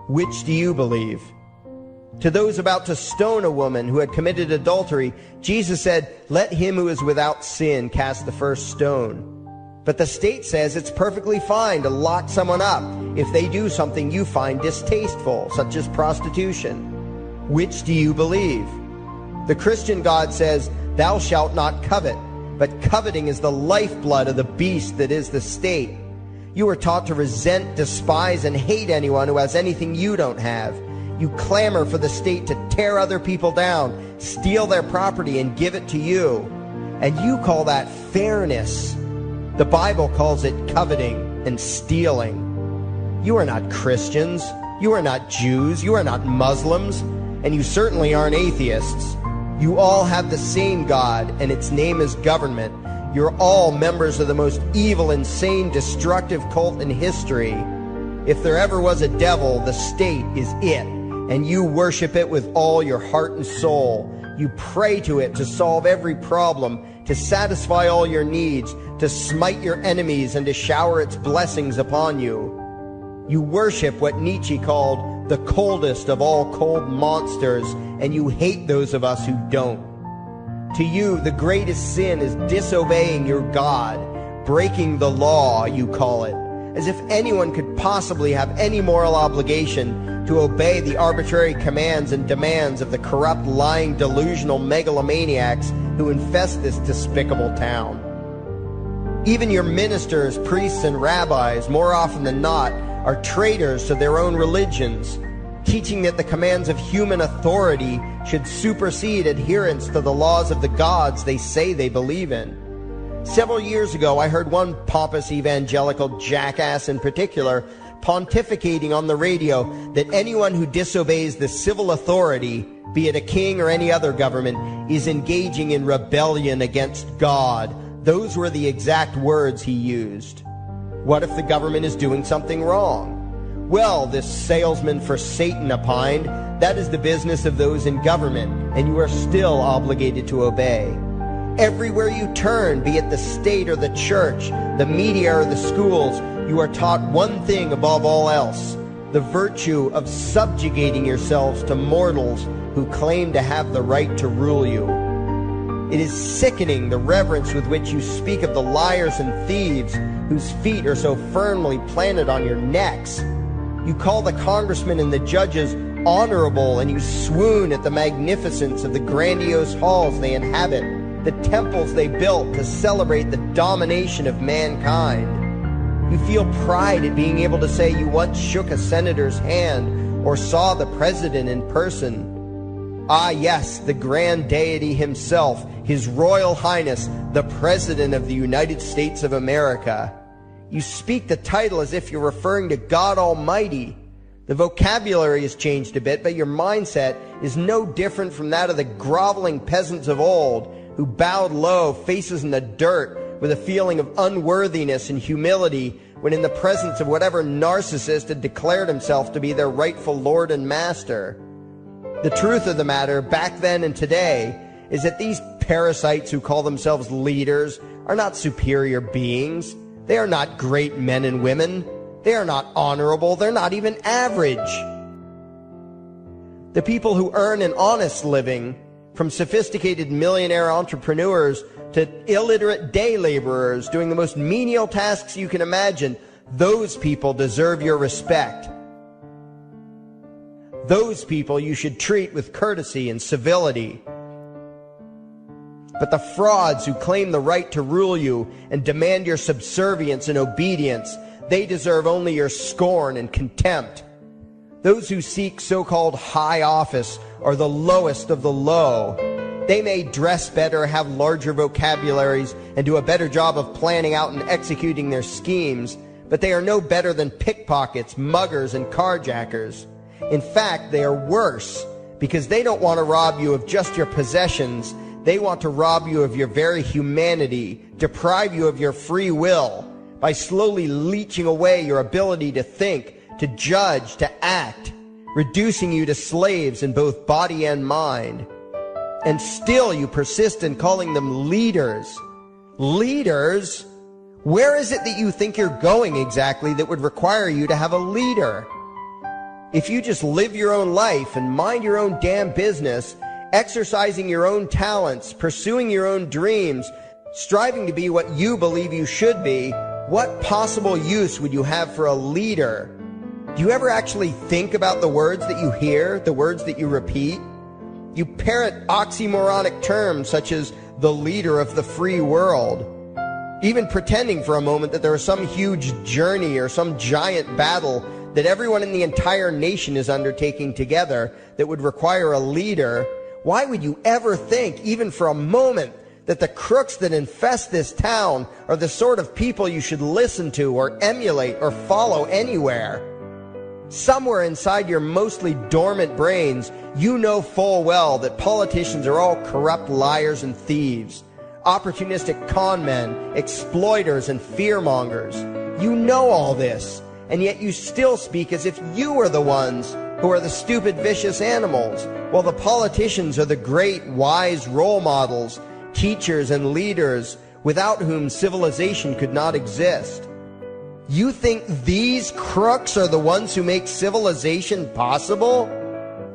Which do you believe? To those about to stone a woman who had committed adultery, Jesus said, "Let him who is without sin cast the first stone." But the state says it's perfectly fine to lock someone up if they do something you find distasteful, such as prostitution. Which do you believe? The Christian God says, "Thou shalt not covet," but coveting is the lifeblood of the beast that is the state. You are taught to resent, despise, and hate anyone who has anything you don't have. You clamor for the state to tear other people down, steal their property, and give it to you. And you call that fairness. The Bible calls it coveting and stealing. You are not Christians. You are not Jews. You are not Muslims. And you certainly aren't atheists. You all have the same God, and its name is government. You're all members of the most evil, insane, destructive cult in history. If there ever was a devil, the state is it. And you worship it with all your heart and soul. You pray to it to solve every problem, to satisfy all your needs, to smite your enemies, and to shower its blessings upon you. You worship what Nietzsche called the coldest of all cold monsters, and you hate those of us who don't. To you, the greatest sin is disobeying your God, breaking the law, you call it, as if anyone could possibly have any moral obligation to obey the arbitrary commands and demands of the corrupt, lying, delusional megalomaniacs who infest this despicable town. Even your ministers, priests, and rabbis, more often than not, are traitors to their own religions, teaching that the commands of human authority should supersede adherence to the laws of the gods they say they believe in. Several years ago, I heard one pompous evangelical jackass in particular pontificating on the radio that anyone who disobeys the civil authority, be it a king or any other government, is engaging in rebellion against God. Those were the exact words he used. What if the government is doing something wrong? Well, this salesman for Satan opined, that is the business of those in government, and you are still obligated to obey. Everywhere you turn, be it the state or the church, the media or the schools, you are taught one thing above all else, the virtue of subjugating yourselves to mortals who claim to have the right to rule you. It is sickening the reverence with which you speak of the liars and thieves whose feet are so firmly planted on your necks. You call the congressmen and the judges honorable, and you swoon at the magnificence of the grandiose halls they inhabit, the temples they built to celebrate the domination of mankind. You feel pride at being able to say you once shook a senator's hand or saw the president in person. Ah, yes, the grand deity himself, His Royal Highness, the President of the United States of America. You speak the title as if you're referring to God Almighty. The vocabulary has changed a bit, but your mindset is no different from that of the groveling peasants of old who bowed low, faces in the dirt, with a feeling of unworthiness and humility when in the presence of whatever narcissist had declared himself to be their rightful lord and master. The truth of the matter, back then and today, is that these parasites who call themselves leaders are not superior beings. They are not great men and women. They are not honorable. They're not even average. The people who earn an honest living, from sophisticated millionaire entrepreneurs to illiterate day laborers doing the most menial tasks you can imagine, those people deserve your respect. Those people you should treat with courtesy and civility. But the frauds who claim the right to rule you and demand your subservience and obedience, they deserve only your scorn and contempt. Those who seek so-called high office are the lowest of the low. They may dress better, have larger vocabularies, and do a better job of planning out and executing their schemes, but they are no better than pickpockets, muggers, and carjackers. In fact, they are worse, because they don't want to rob you of just your possessions. They want to rob you of your very humanity, deprive you of your free will, by slowly leeching away your ability to think, to judge, to act, reducing you to slaves in both body and mind. And still you persist in calling them leaders. Leaders? Where is it that you think you're going exactly that would require you to have a leader? If you just live your own life and mind your own damn business, exercising your own talents, pursuing your own dreams, striving to be what you believe you should be, what possible use would you have for a leader? Do you ever actually think about the words that you hear, the words that you repeat? You parrot oxymoronic terms such as the leader of the free world, even pretending for a moment that there is some huge journey or some giant battle that everyone in the entire nation is undertaking together that would require a leader. Why would you ever think, even for a moment, that the crooks that infest this town are the sort of people you should listen to or emulate or follow anywhere? Somewhere inside your mostly dormant brains, you know full well that politicians are all corrupt liars and thieves, opportunistic con men, exploiters, and fearmongers. You know all this, and yet you still speak as if you are the ones who are the stupid, vicious animals, while the politicians are the great, wise role models, teachers, and leaders without whom civilization could not exist. You think these crooks are the ones who make civilization possible?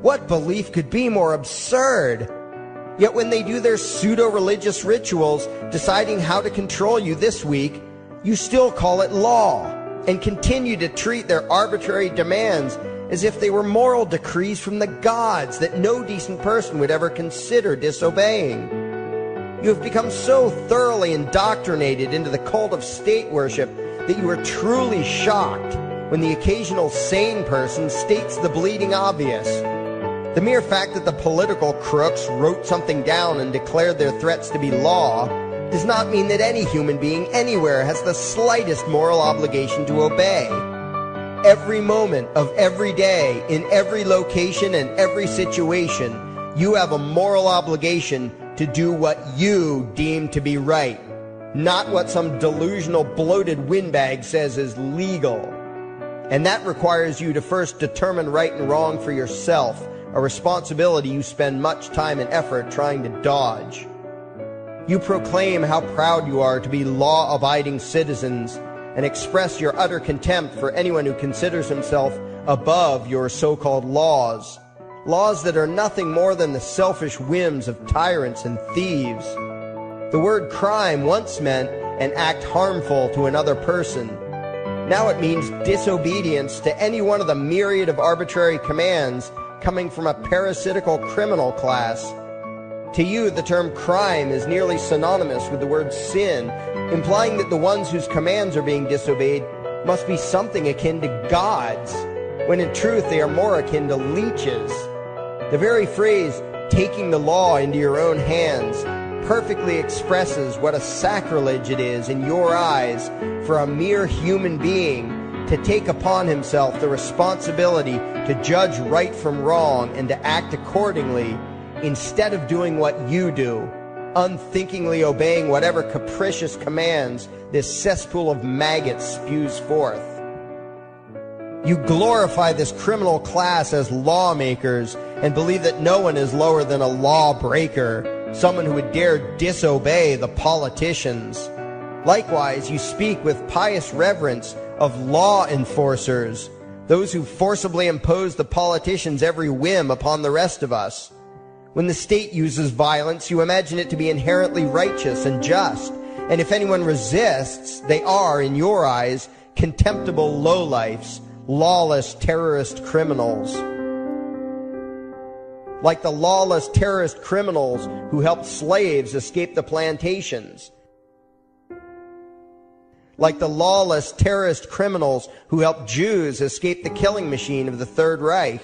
What belief could be more absurd? Yet when they do their pseudo-religious rituals, deciding how to control you this week, you still call it law, and continue to treat their arbitrary demands as if they were moral decrees from the gods that no decent person would ever consider disobeying. You have become so thoroughly indoctrinated into the cult of state worship that you are truly shocked when the occasional sane person states the bleeding obvious. The mere fact that the political crooks wrote something down and declared their threats to be law does not mean that any human being anywhere has the slightest moral obligation to obey. Every moment of every day, in every location and every situation, you have a moral obligation to do what you deem to be right, not what some delusional bloated windbag says is legal. And that requires you to first determine right and wrong for yourself, a responsibility you spend much time and effort trying to dodge. You proclaim how proud you are to be law-abiding citizens and express your utter contempt for anyone who considers himself above your so-called laws, laws that are nothing more than the selfish whims of tyrants and thieves. The word crime once meant an act harmful to another person. Now it means disobedience to any one of the myriad of arbitrary commands coming from a parasitical criminal class. To you, the term crime is nearly synonymous with the word sin, implying that the ones whose commands are being disobeyed must be something akin to gods, when in truth they are more akin to leeches. The very phrase, taking the law into your own hands, perfectly expresses what a sacrilege it is in your eyes for a mere human being to take upon himself the responsibility to judge right from wrong and to act accordingly, instead of doing what you do, unthinkingly obeying whatever capricious commands this cesspool of maggots spews forth. You glorify this criminal class as lawmakers and believe that no one is lower than a lawbreaker, someone who would dare disobey the politicians. Likewise, you speak with pious reverence of law enforcers, those who forcibly impose the politicians' every whim upon the rest of us. When the state uses violence, you imagine it to be inherently righteous and just, and if anyone resists, they are, in your eyes, contemptible lowlifes, lawless terrorist criminals. like the lawless terrorist criminals who helped slaves escape the plantations, like the lawless terrorist criminals who helped Jews escape the killing machine of the Third Reich,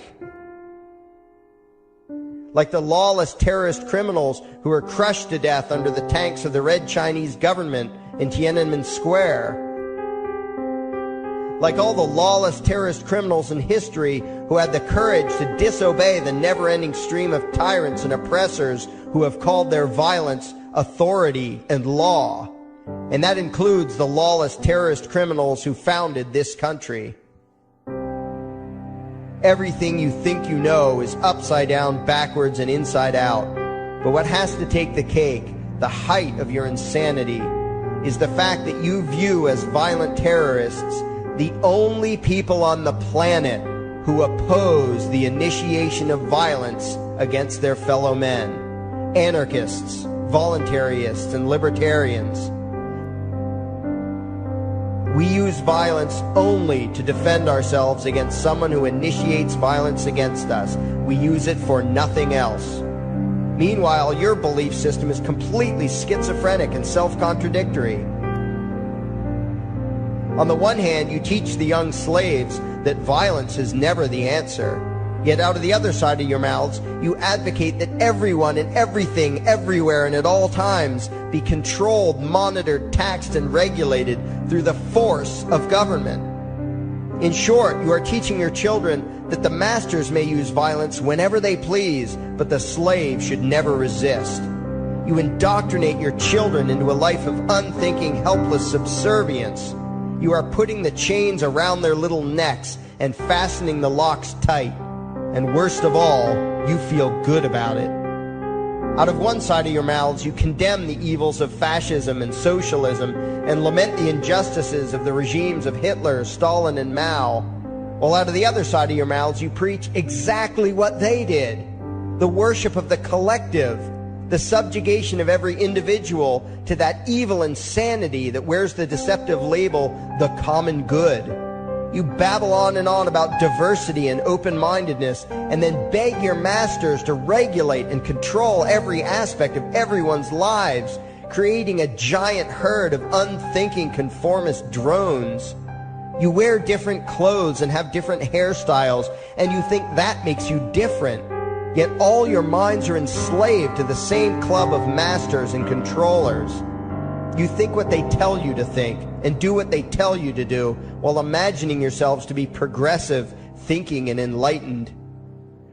like the lawless terrorist criminals who were crushed to death under the tanks of the Red Chinese government in Tiananmen Square, like all the lawless terrorist criminals in history who had the courage to disobey the never-ending stream of tyrants and oppressors who have called their violence authority and law. And that includes the lawless terrorist criminals who founded this country. Everything you think you know is upside down, backwards, and inside out. But what has to take the cake, the height of your insanity, is the fact that you view as violent terrorists the only people on the planet who oppose the initiation of violence against their fellow men. Anarchists, voluntarists, and libertarians. We use violence only to defend ourselves against someone who initiates violence against us. We use it for nothing else. Meanwhile, your belief system is completely schizophrenic and self-contradictory. On the one hand, you teach the young slaves that violence is never the answer. Yet out of the other side of your mouths, you advocate that everyone and everything, everywhere and at all times be controlled, monitored, taxed, and regulated through the force of government. In short, you are teaching your children that the masters may use violence whenever they please, but the slave should never resist. You indoctrinate your children into a life of unthinking, helpless subservience. You are putting the chains around their little necks and fastening the locks tight. And worst of all, you feel good about it. Out of one side of your mouths, you condemn the evils of fascism and socialism and lament the injustices of the regimes of Hitler, Stalin, and Mao. While out of the other side of your mouths, you preach exactly what they did. The worship of the collective, the subjugation of every individual to that evil insanity that wears the deceptive label, the common good. You babble on and on about diversity and open-mindedness, and then beg your masters to regulate and control every aspect of everyone's lives, creating a giant herd of unthinking conformist drones. You wear different clothes and have different hairstyles, and you think that makes you different. Yet all your minds are enslaved to the same club of masters and controllers. You think what they tell you to think and do what they tell you to do while imagining yourselves to be progressive, thinking, and enlightened.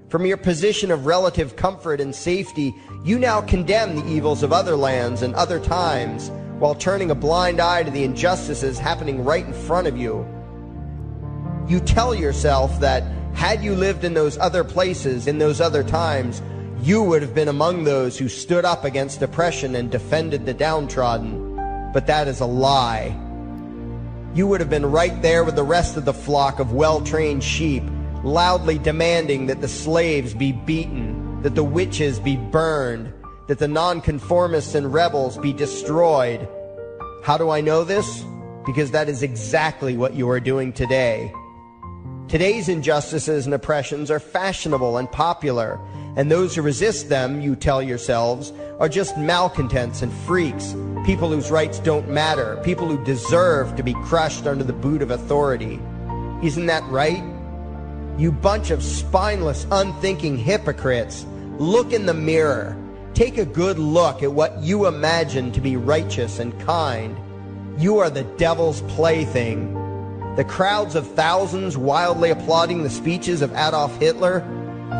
From your position of relative comfort and safety, you now condemn the evils of other lands and other times while turning a blind eye to the injustices happening right in front of you. You tell yourself that had you lived in those other places, in those other times, you would have been among those who stood up against oppression and defended the downtrodden. But that is a lie. You would have been right there with the rest of the flock of well-trained sheep, loudly demanding that the slaves be beaten, that the witches be burned, that the nonconformists and rebels be destroyed. How do I know this? Because that is exactly what you are doing today. Today's injustices and oppressions are fashionable and popular, and those who resist them, you tell yourselves, are just malcontents and freaks, people whose rights don't matter, people who deserve to be crushed under the boot of authority. Isn't that right? You bunch of spineless, unthinking hypocrites, look in the mirror. Take a good look at what you imagine to be righteous and kind. You are the devil's plaything. The crowds of thousands wildly applauding the speeches of Adolf Hitler,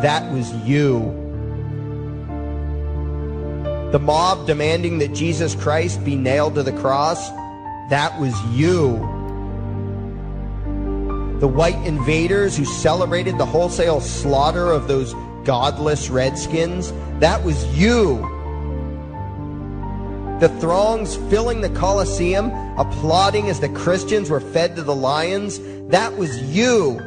that was you. The mob demanding that Jesus Christ be nailed to the cross, that was you. The white invaders who celebrated the wholesale slaughter of those godless redskins, that was you. The throngs filling the Colosseum, applauding as the Christians were fed to the lions, that was you.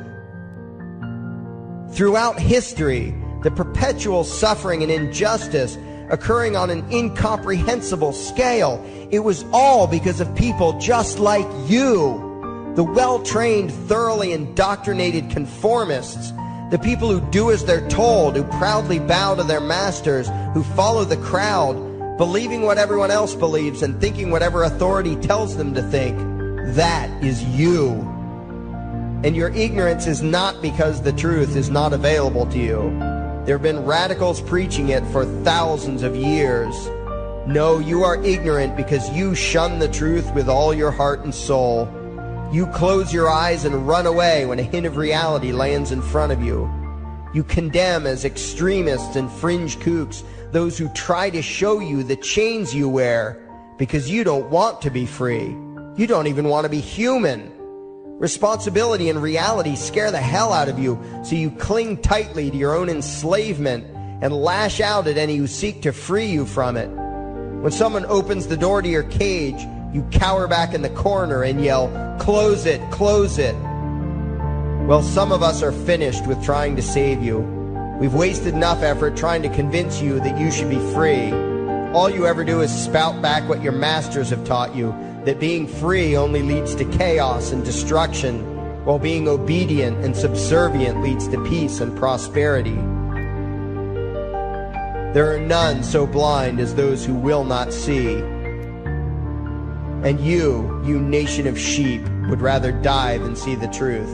Throughout history, the perpetual suffering and injustice occurring on an incomprehensible scale, it was all because of people just like you. The well-trained, thoroughly indoctrinated conformists, The people who do as they're told, who proudly bow to their masters, who follow the crowd, believing what everyone else believes and thinking whatever authority tells them to think. That is you. And your ignorance is not because the truth is not available to you. There have been radicals preaching it for thousands of years. No, you are ignorant because you shun the truth with all your heart and soul. You close your eyes and run away when a hint of reality lands in front of you. You condemn as extremists and fringe kooks those who try to show you the chains you wear because you don't want to be free. You don't even want to be human. Responsibility and reality scare the hell out of you, so you cling tightly to your own enslavement and lash out at any who seek to free you from it. When someone opens the door to your cage, you cower back in the corner and yell, "Close it, close it." Well, some of us are finished with trying to save you. We've wasted enough effort trying to convince you that you should be free. All you ever do is spout back what your masters have taught you, that being free only leads to chaos and destruction, while being obedient and subservient leads to peace and prosperity. There are none so blind as those who will not see. And you nation of sheep, would rather die than see the truth.